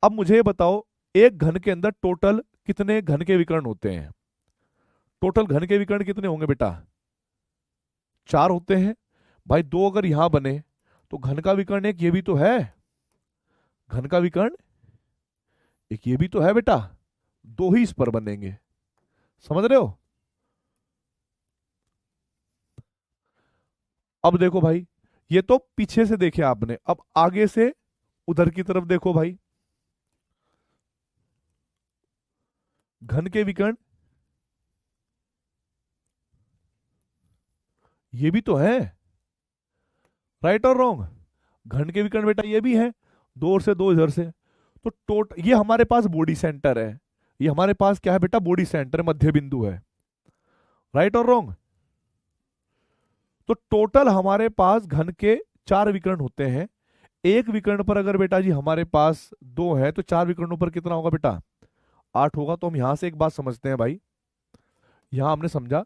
अब मुझे ये बताओ, एक घन के अंदर टोटल कितने घन के विकर्ण होते हैं? टोटल घन के विकर्ण कितने होंगे बेटा? चार होते हैं भाई। दो अगर यहां बने तो घन का विकर्ण एक ये भी तो है, घन का विकर्ण एक ये भी तो है बेटा। दो ही इस पर बनेंगे, समझ रहे हो? अब देखो भाई, ये तो पीछे से देखे आपने, अब आगे से उधर की तरफ देखो भाई, घन के विकर्ण ये भी तो है, राइट और रॉन्ग? घन के विकर्ण बेटा ये भी है, दो ओर से दो इधर से। तो ये हमारे पास बॉडी सेंटर है, ये हमारे पास क्या है बेटा, बॉडी सेंटर, मध्य बिंदु है, राइट और रॉन्ग? तो टोटल हमारे पास घन के चार विकर्ण होते हैं। एक विकर्ण पर अगर बेटा जी हमारे पास दो है, तो चार विकर्णों पर कितना होगा बेटा, आठ होगा। तो हम यहां से एक बात समझते हैं भाई, यहां हमने समझा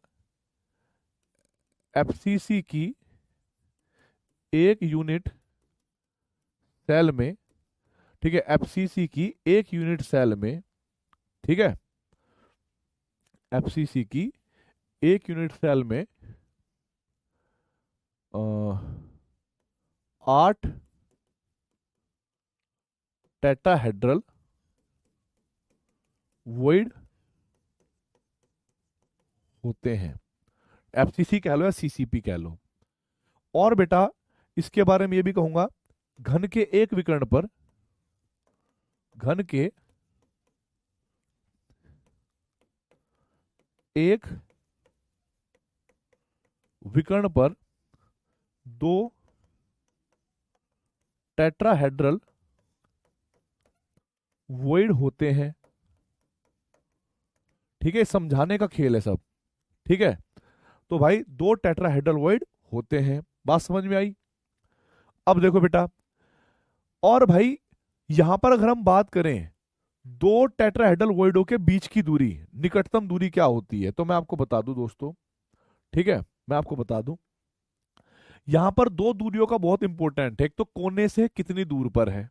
एफसीसी की एक यूनिट सेल में, ठीक है, एफसीसी की एक यूनिट सेल में, ठीक है, एफसीसी की एक यूनिट सेल में 8 टेट्राहेड्रल वॉइड होते हैं, एफसीसी कह लो या सीसीपी कह लो। और बेटा इसके बारे में ये भी कहूंगा, घन के एक विकर्ण पर, घन के एक विकर्ण पर दो टेट्राहेड्रल वॉइड होते हैं, ठीक है, समझाने का खेल है सब, ठीक है। तो भाई दो टेट्राहेड्रल वॉइड होते हैं, बात समझ में आई? अब देखो बेटा, और भाई यहां पर अगर हम बात करें दो टेट्राहेड्रल वॉइडों के बीच की दूरी, निकटतम दूरी क्या होती है, तो मैं आपको बता दूं दोस्तों, ठीक है, मैं आपको बता दूं, यहां पर दो दूरियों का बहुत इंपॉर्टेंट है, एक तो कोने से कितनी दूर पर है,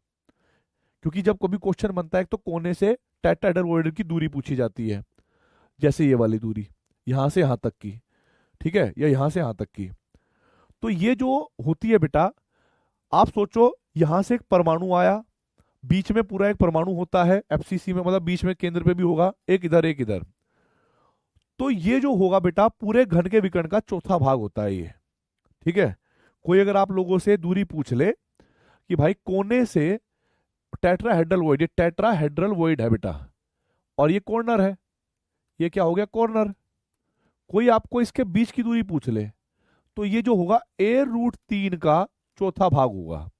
क्योंकि जब कभी क्वेश्चन बनता है एक तो कोने से टेट्राहेड्रल की दूरी पूछी जाती है, जैसे ये वाली दूरी यहां से यहां तक की, ठीक है, या यहां से यहां तक की। तो ये जो होती है बेटा, आप सोचो यहां से एक परमाणु आया, बीच में पूरा एक परमाणु होता है एफसीसी में, मतलब बीच में केंद्र पे भी होगा, एक इधर एक इधर। तो ये जो होगा बेटा पूरे घन के विकर्ण का चौथा भाग होता है ये, ठीक है। कोई अगर आप लोगों से दूरी पूछ ले कि भाई कोने से टेट्राहेड्रल वॉइड, ये टेट्राहेड्रल वॉइड है बेटा, और ये कॉर्नर है, ये क्या हो गया, कॉर्नर। कोई आपको इसके बीच की दूरी पूछ ले, तो ये जो होगा A√3 का चौथा भाग होगा,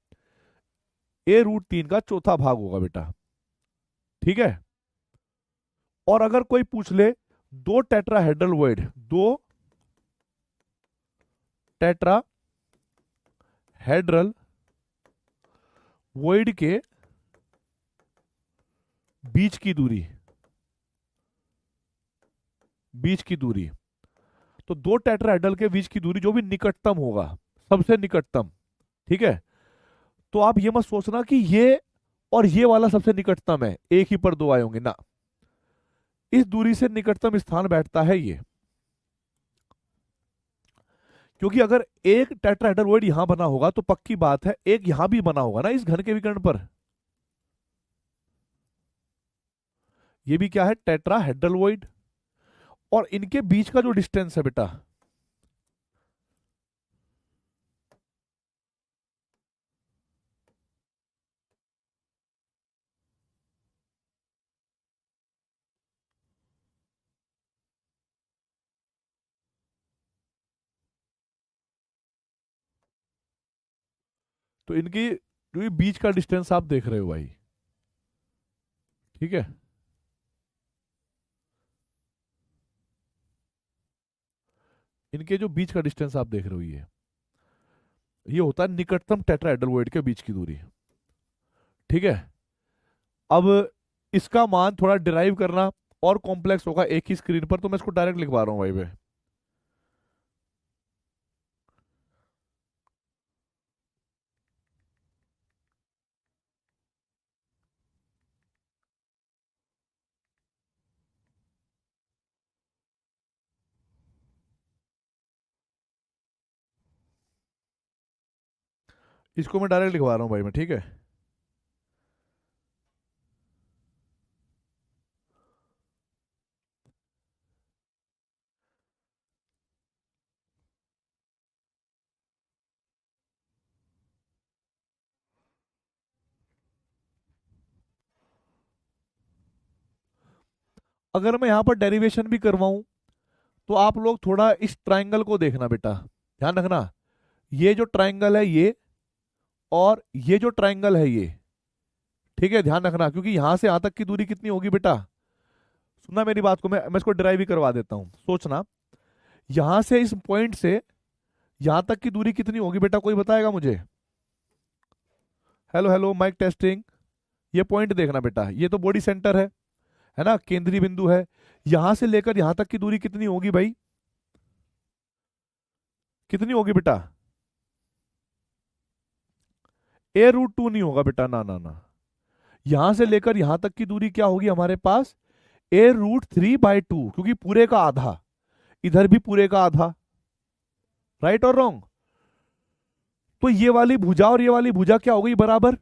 A√3 का चौथा भाग होगा बेटा, ठीक है। और अगर कोई पूछ ले दो टेट्राहेड्रल वॉइड, दो टेट्राहेड्रल वॉइड के बीच की दूरी, बीच की दूरी, तो दो टेट्राहेड्रल के बीच की दूरी जो भी निकटतम होगा, सबसे निकटतम, ठीक है। तो आप ये मत सोचना कि ये और ये वाला सबसे निकटतम है, एक ही पर दो आए होंगे ना, इस दूरी से निकटतम स्थान बैठता है ये, क्योंकि अगर एक टेट्राहेड्रल वॉइड यहां बना होगा तो पक्की बात है एक यहां भी बना होगा ना इस घन के विकर्ण पर, ये भी क्या है, टेट्राहेड्रल वॉइड। और इनके बीच का जो डिस्टेंस है बेटा, तो इनकी जो ये बीच का डिस्टेंस आप देख रहे हो भाई, ठीक है, इनके जो बीच का डिस्टेंस आप देख रहे हो ये होता है निकटतम टेट्राहेड्रल वॉइड के बीच की दूरी, ठीक है। अब इसका मान थोड़ा डिराइव करना और कॉम्प्लेक्स होगा एक ही स्क्रीन पर, तो मैं इसको डायरेक्ट लिखवा रहा हूं भाई पे। इसको मैं डायरेक्ट लिखवा रहा हूं भाई मैं, ठीक है। अगर मैं यहां पर डेरिवेशन भी करवाऊं तो आप लोग थोड़ा इस ट्राइंगल को देखना बेटा, ध्यान रखना। ये जो ट्राइंगल है ये, और ये जो ट्राइंगल है ये, ठीक है, ध्यान रखना, क्योंकि यहां से यहां तक की दूरी कितनी होगी बेटा, सुनना मेरी बात को, मैं इसको ड्राइव भी करवा देता हूं, सोचना। यहां से इस पॉइंट से यहां तक की दूरी कितनी होगी बेटा, कोई बताएगा मुझे? Hello hello, mike testing. ये पॉइंट देखना बेटा, ये तो बॉडी सेंटर है ना, केंद्रीय बिंदु है। यहां से लेकर यहां तक की दूरी कितनी होगी भाई, कितनी होगी बेटा? A√2 नहीं होगा बेटा, ना ना ना। यहां से लेकर यहां तक की दूरी क्या होगी हमारे पास? A√3/2, क्योंकि पूरे का आधा, इधर भी पूरे का आधा, राइट और रॉन्ग? तो ये वाली भुजा और ये वाली भुजा क्या हो गई, बराबर।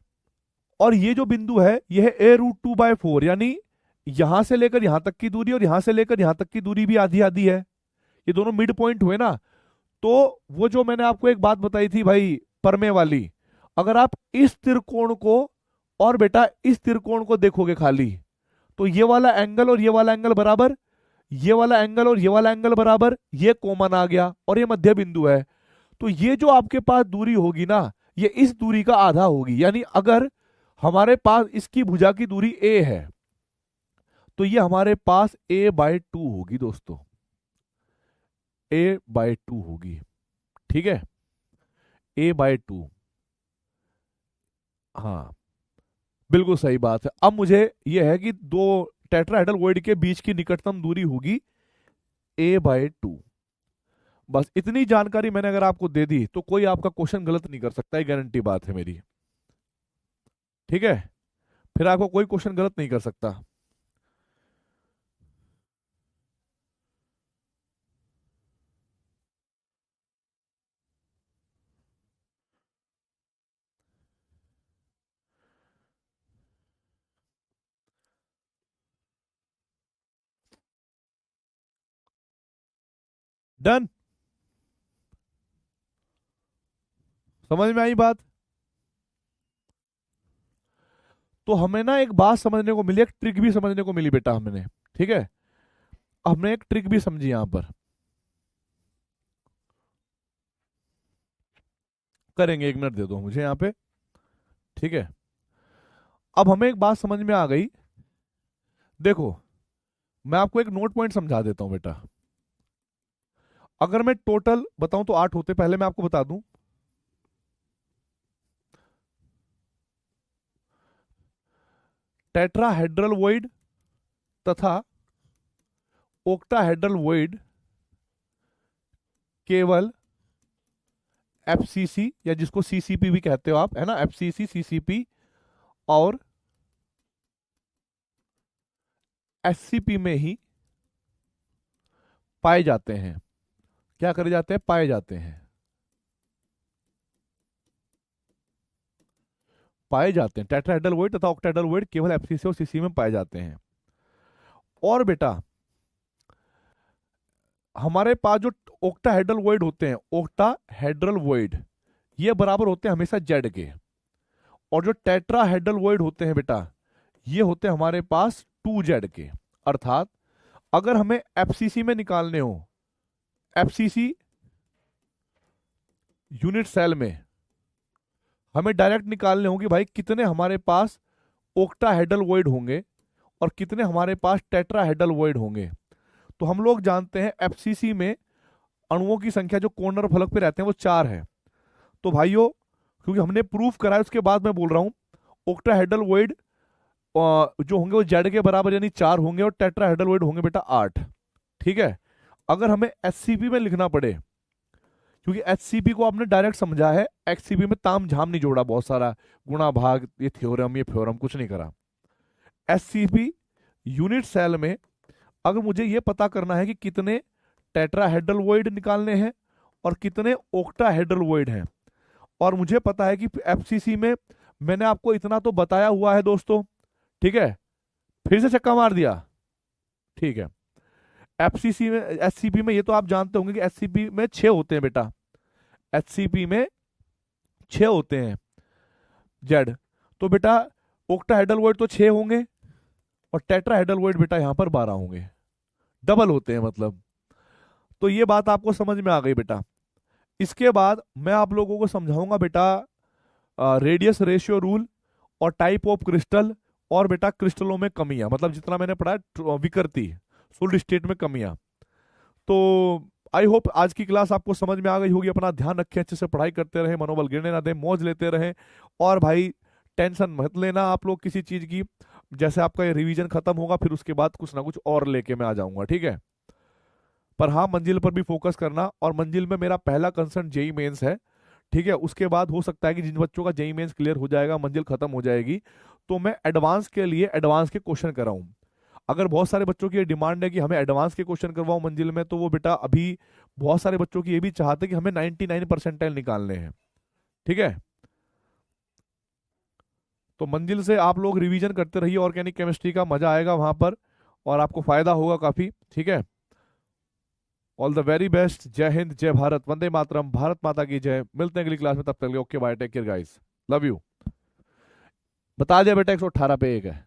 और ये जो बिंदु है ये है A√2/4, यानी यहां से लेकर यहां तक की दूरी और यहां से लेकर यहां तक की दूरी भी आधी आधी है, ये दोनों मिड पॉइंट हुए ना। तो वो जो मैंने आपको एक बात बताई थी भाई, परमे वाली, अगर आप इस त्रिकोण को और बेटा इस त्रिकोण को देखोगे खाली, तो ये वाला एंगल और ये वाला एंगल बराबर, ये वाला एंगल और ये वाला एंगल बराबर, ये कॉमन आ गया और ये मध्य बिंदु है। तो ये जो आपके पास दूरी होगी ना, ये इस दूरी का आधा होगी। यानी अगर हमारे पास इसकी भुजा की दूरी a है, तो ये हमारे पास A/2 होगी दोस्तों, A/2 होगी, ठीक है, A/2। हाँ, बिल्कुल सही बात है। अब मुझे यह है कि दो टेट्राहेड्रल के बीच की निकटतम दूरी होगी A/2। बस इतनी जानकारी मैंने अगर आपको दे दी तो कोई आपका क्वेश्चन गलत नहीं कर सकता, ये गारंटी बात है मेरी, ठीक है। फिर आपको कोई क्वेश्चन गलत नहीं कर सकता। डन, समझ में आई बात? तो हमें ना एक बात समझने को मिली, एक ट्रिक भी समझने को मिली बेटा हमने, ठीक है। हमने एक ट्रिक भी समझी यहां पर, करेंगे, 1 मिनट दे दो मुझे यहाँ पे, ठीक है। अब हमें एक बात समझ में आ गई, देखो मैं आपको एक नोट पॉइंट समझा देता हूं बेटा। अगर मैं टोटल बताऊं तो 8 होते, पहले मैं आपको बता दूं, टेट्राहेड्रल वॉइड तथा ओक्टाहेड्रल वॉइड केवल एफसीसी, या जिसको सीसीपी भी कहते हो आप, है ना, एफसीसी, सीसीपी और एससीपी में ही पाए जाते हैं। क्या करे जाते हैं? पाए जाते हैं, पाए जाते हैं। टेट्राहेड्रल वॉइड तथा ऑक्टाहेड्रल वॉइड केवल एफसीसी और सीसी में पाए जाते हैं। और बेटा हमारे पास जो ओक्टाहेड्रल वॉइड होते हैं, ओक्टाहेड्रल वॉइड, ये बराबर होते हैं हमेशा जेड के। और जो टेट्राहेड्रल वॉइड होते हैं बेटा, ये होते हैं हमारे पास 2Z के। अर्थात अगर हमें एफसीसी में निकालने हो, एफसीसी यूनिट सेल में हमें डायरेक्ट निकालने होंगे भाई कितने हमारे पास ओक्टाहेड्रल वॉइड होंगे और कितने हमारे पास टेट्राहेड्रल वॉइड होंगे। तो हम लोग जानते हैं एफसीसी में अणुओं की संख्या जो कॉर्नर फलक पे रहते हैं वो 4 है। तो भाइयों, क्योंकि हमने प्रूफ करा है उसके बाद मैं बोल रहा हूं, ओक्टाहेड्रल वॉइड जो होंगे वो जेड के बराबर यानी 4 होंगे, और टेट्राहेड्रल वॉइड होंगे बेटा 8, ठीक है। अगर हमें एचसीपी में लिखना पड़े, क्योंकि एचसीपी को आपने डायरेक्ट समझा है, एक्ससीपी में ताम झाम नहीं जोड़ा, बहुत सारा गुणा भाग, ये थ्योरम ये थ्योरम कुछ नहीं करा। एचसीपी यूनिट सेल में अगर मुझे ये पता करना है कि कितने टेट्राहेड्रल वॉइड निकालने हैं और कितने ओक्टाहेड्रल वॉइड हैं, और मुझे पता है कि एफसीसी में मैंने आपको इतना तो बताया हुआ है दोस्तों, ठीक है, फिर से चक्का मार दिया, ठीक है। एफसीसी में, एचसीपी में ये तो आप जानते होंगे कि एचसीपी में 6 होते हैं बेटा, एचसीपी में 6 होते हैं जेड। तो बेटा ओक्टाहेड्रल वॉइड तो 6 होंगे, और टेट्राहेड्रल वेट बेटा यहाँ पर 12 होंगे, डबल होते हैं मतलब। तो ये बात आपको समझ में आ गई बेटा। इसके बाद मैं आप लोगों को समझाऊंगा बेटा रेडियस रेशियो रूल और टाइप ऑफ क्रिस्टल, और बेटा क्रिस्टलों में कमियां, मतलब जितना मैंने पढ़ा है विकृति, सोलिड स्टेट में कमियां। तो आई होप आज की क्लास आपको समझ में आ गई होगी। अपना ध्यान रखें, अच्छे से पढ़ाई करते रहे, मनोबल गिरने ना दें, मौज लेते रहें। और भाई टेंशन मत लेना आप लोग किसी चीज की। जैसे आपका ये रिवीजन खत्म होगा फिर उसके बाद कुछ ना कुछ और लेके मैं आ जाऊंगा, ठीक है। पर हाँ, मंजिल पर भी फोकस करना, और मंजिल में मेरा पहला कंसर्न जेई मेंस है, ठीक है। उसके बाद हो सकता है कि जिन बच्चों का जेई मेंस क्लियर हो जाएगा, मंजिल खत्म हो जाएगी, तो मैं एडवांस के लिए एडवांस के क्वेश्चन कराऊं। अगर बहुत सारे बच्चों की ये डिमांड है कि हमें एडवांस के क्वेश्चन करवाओ मंजिल में, तो वो बेटा अभी बहुत सारे बच्चों की ये भी चाहते हैं कि हमें 99 परसेंटाइल निकालने हैं, ठीक है। तो मंजिल से आप लोग रिवीजन करते रहिए, ऑर्गेनिक केमिस्ट्री का मजा आएगा वहां पर, और आपको फायदा होगा काफी, ठीक है। All the very best. जय हिंद, जय भारत, वंदे मातरम, भारत माता की जय। मिलते हैं अगली क्लास में, तब तक okay bye, take care guys, love you. बता दिया बेटा 118 पे 1 है।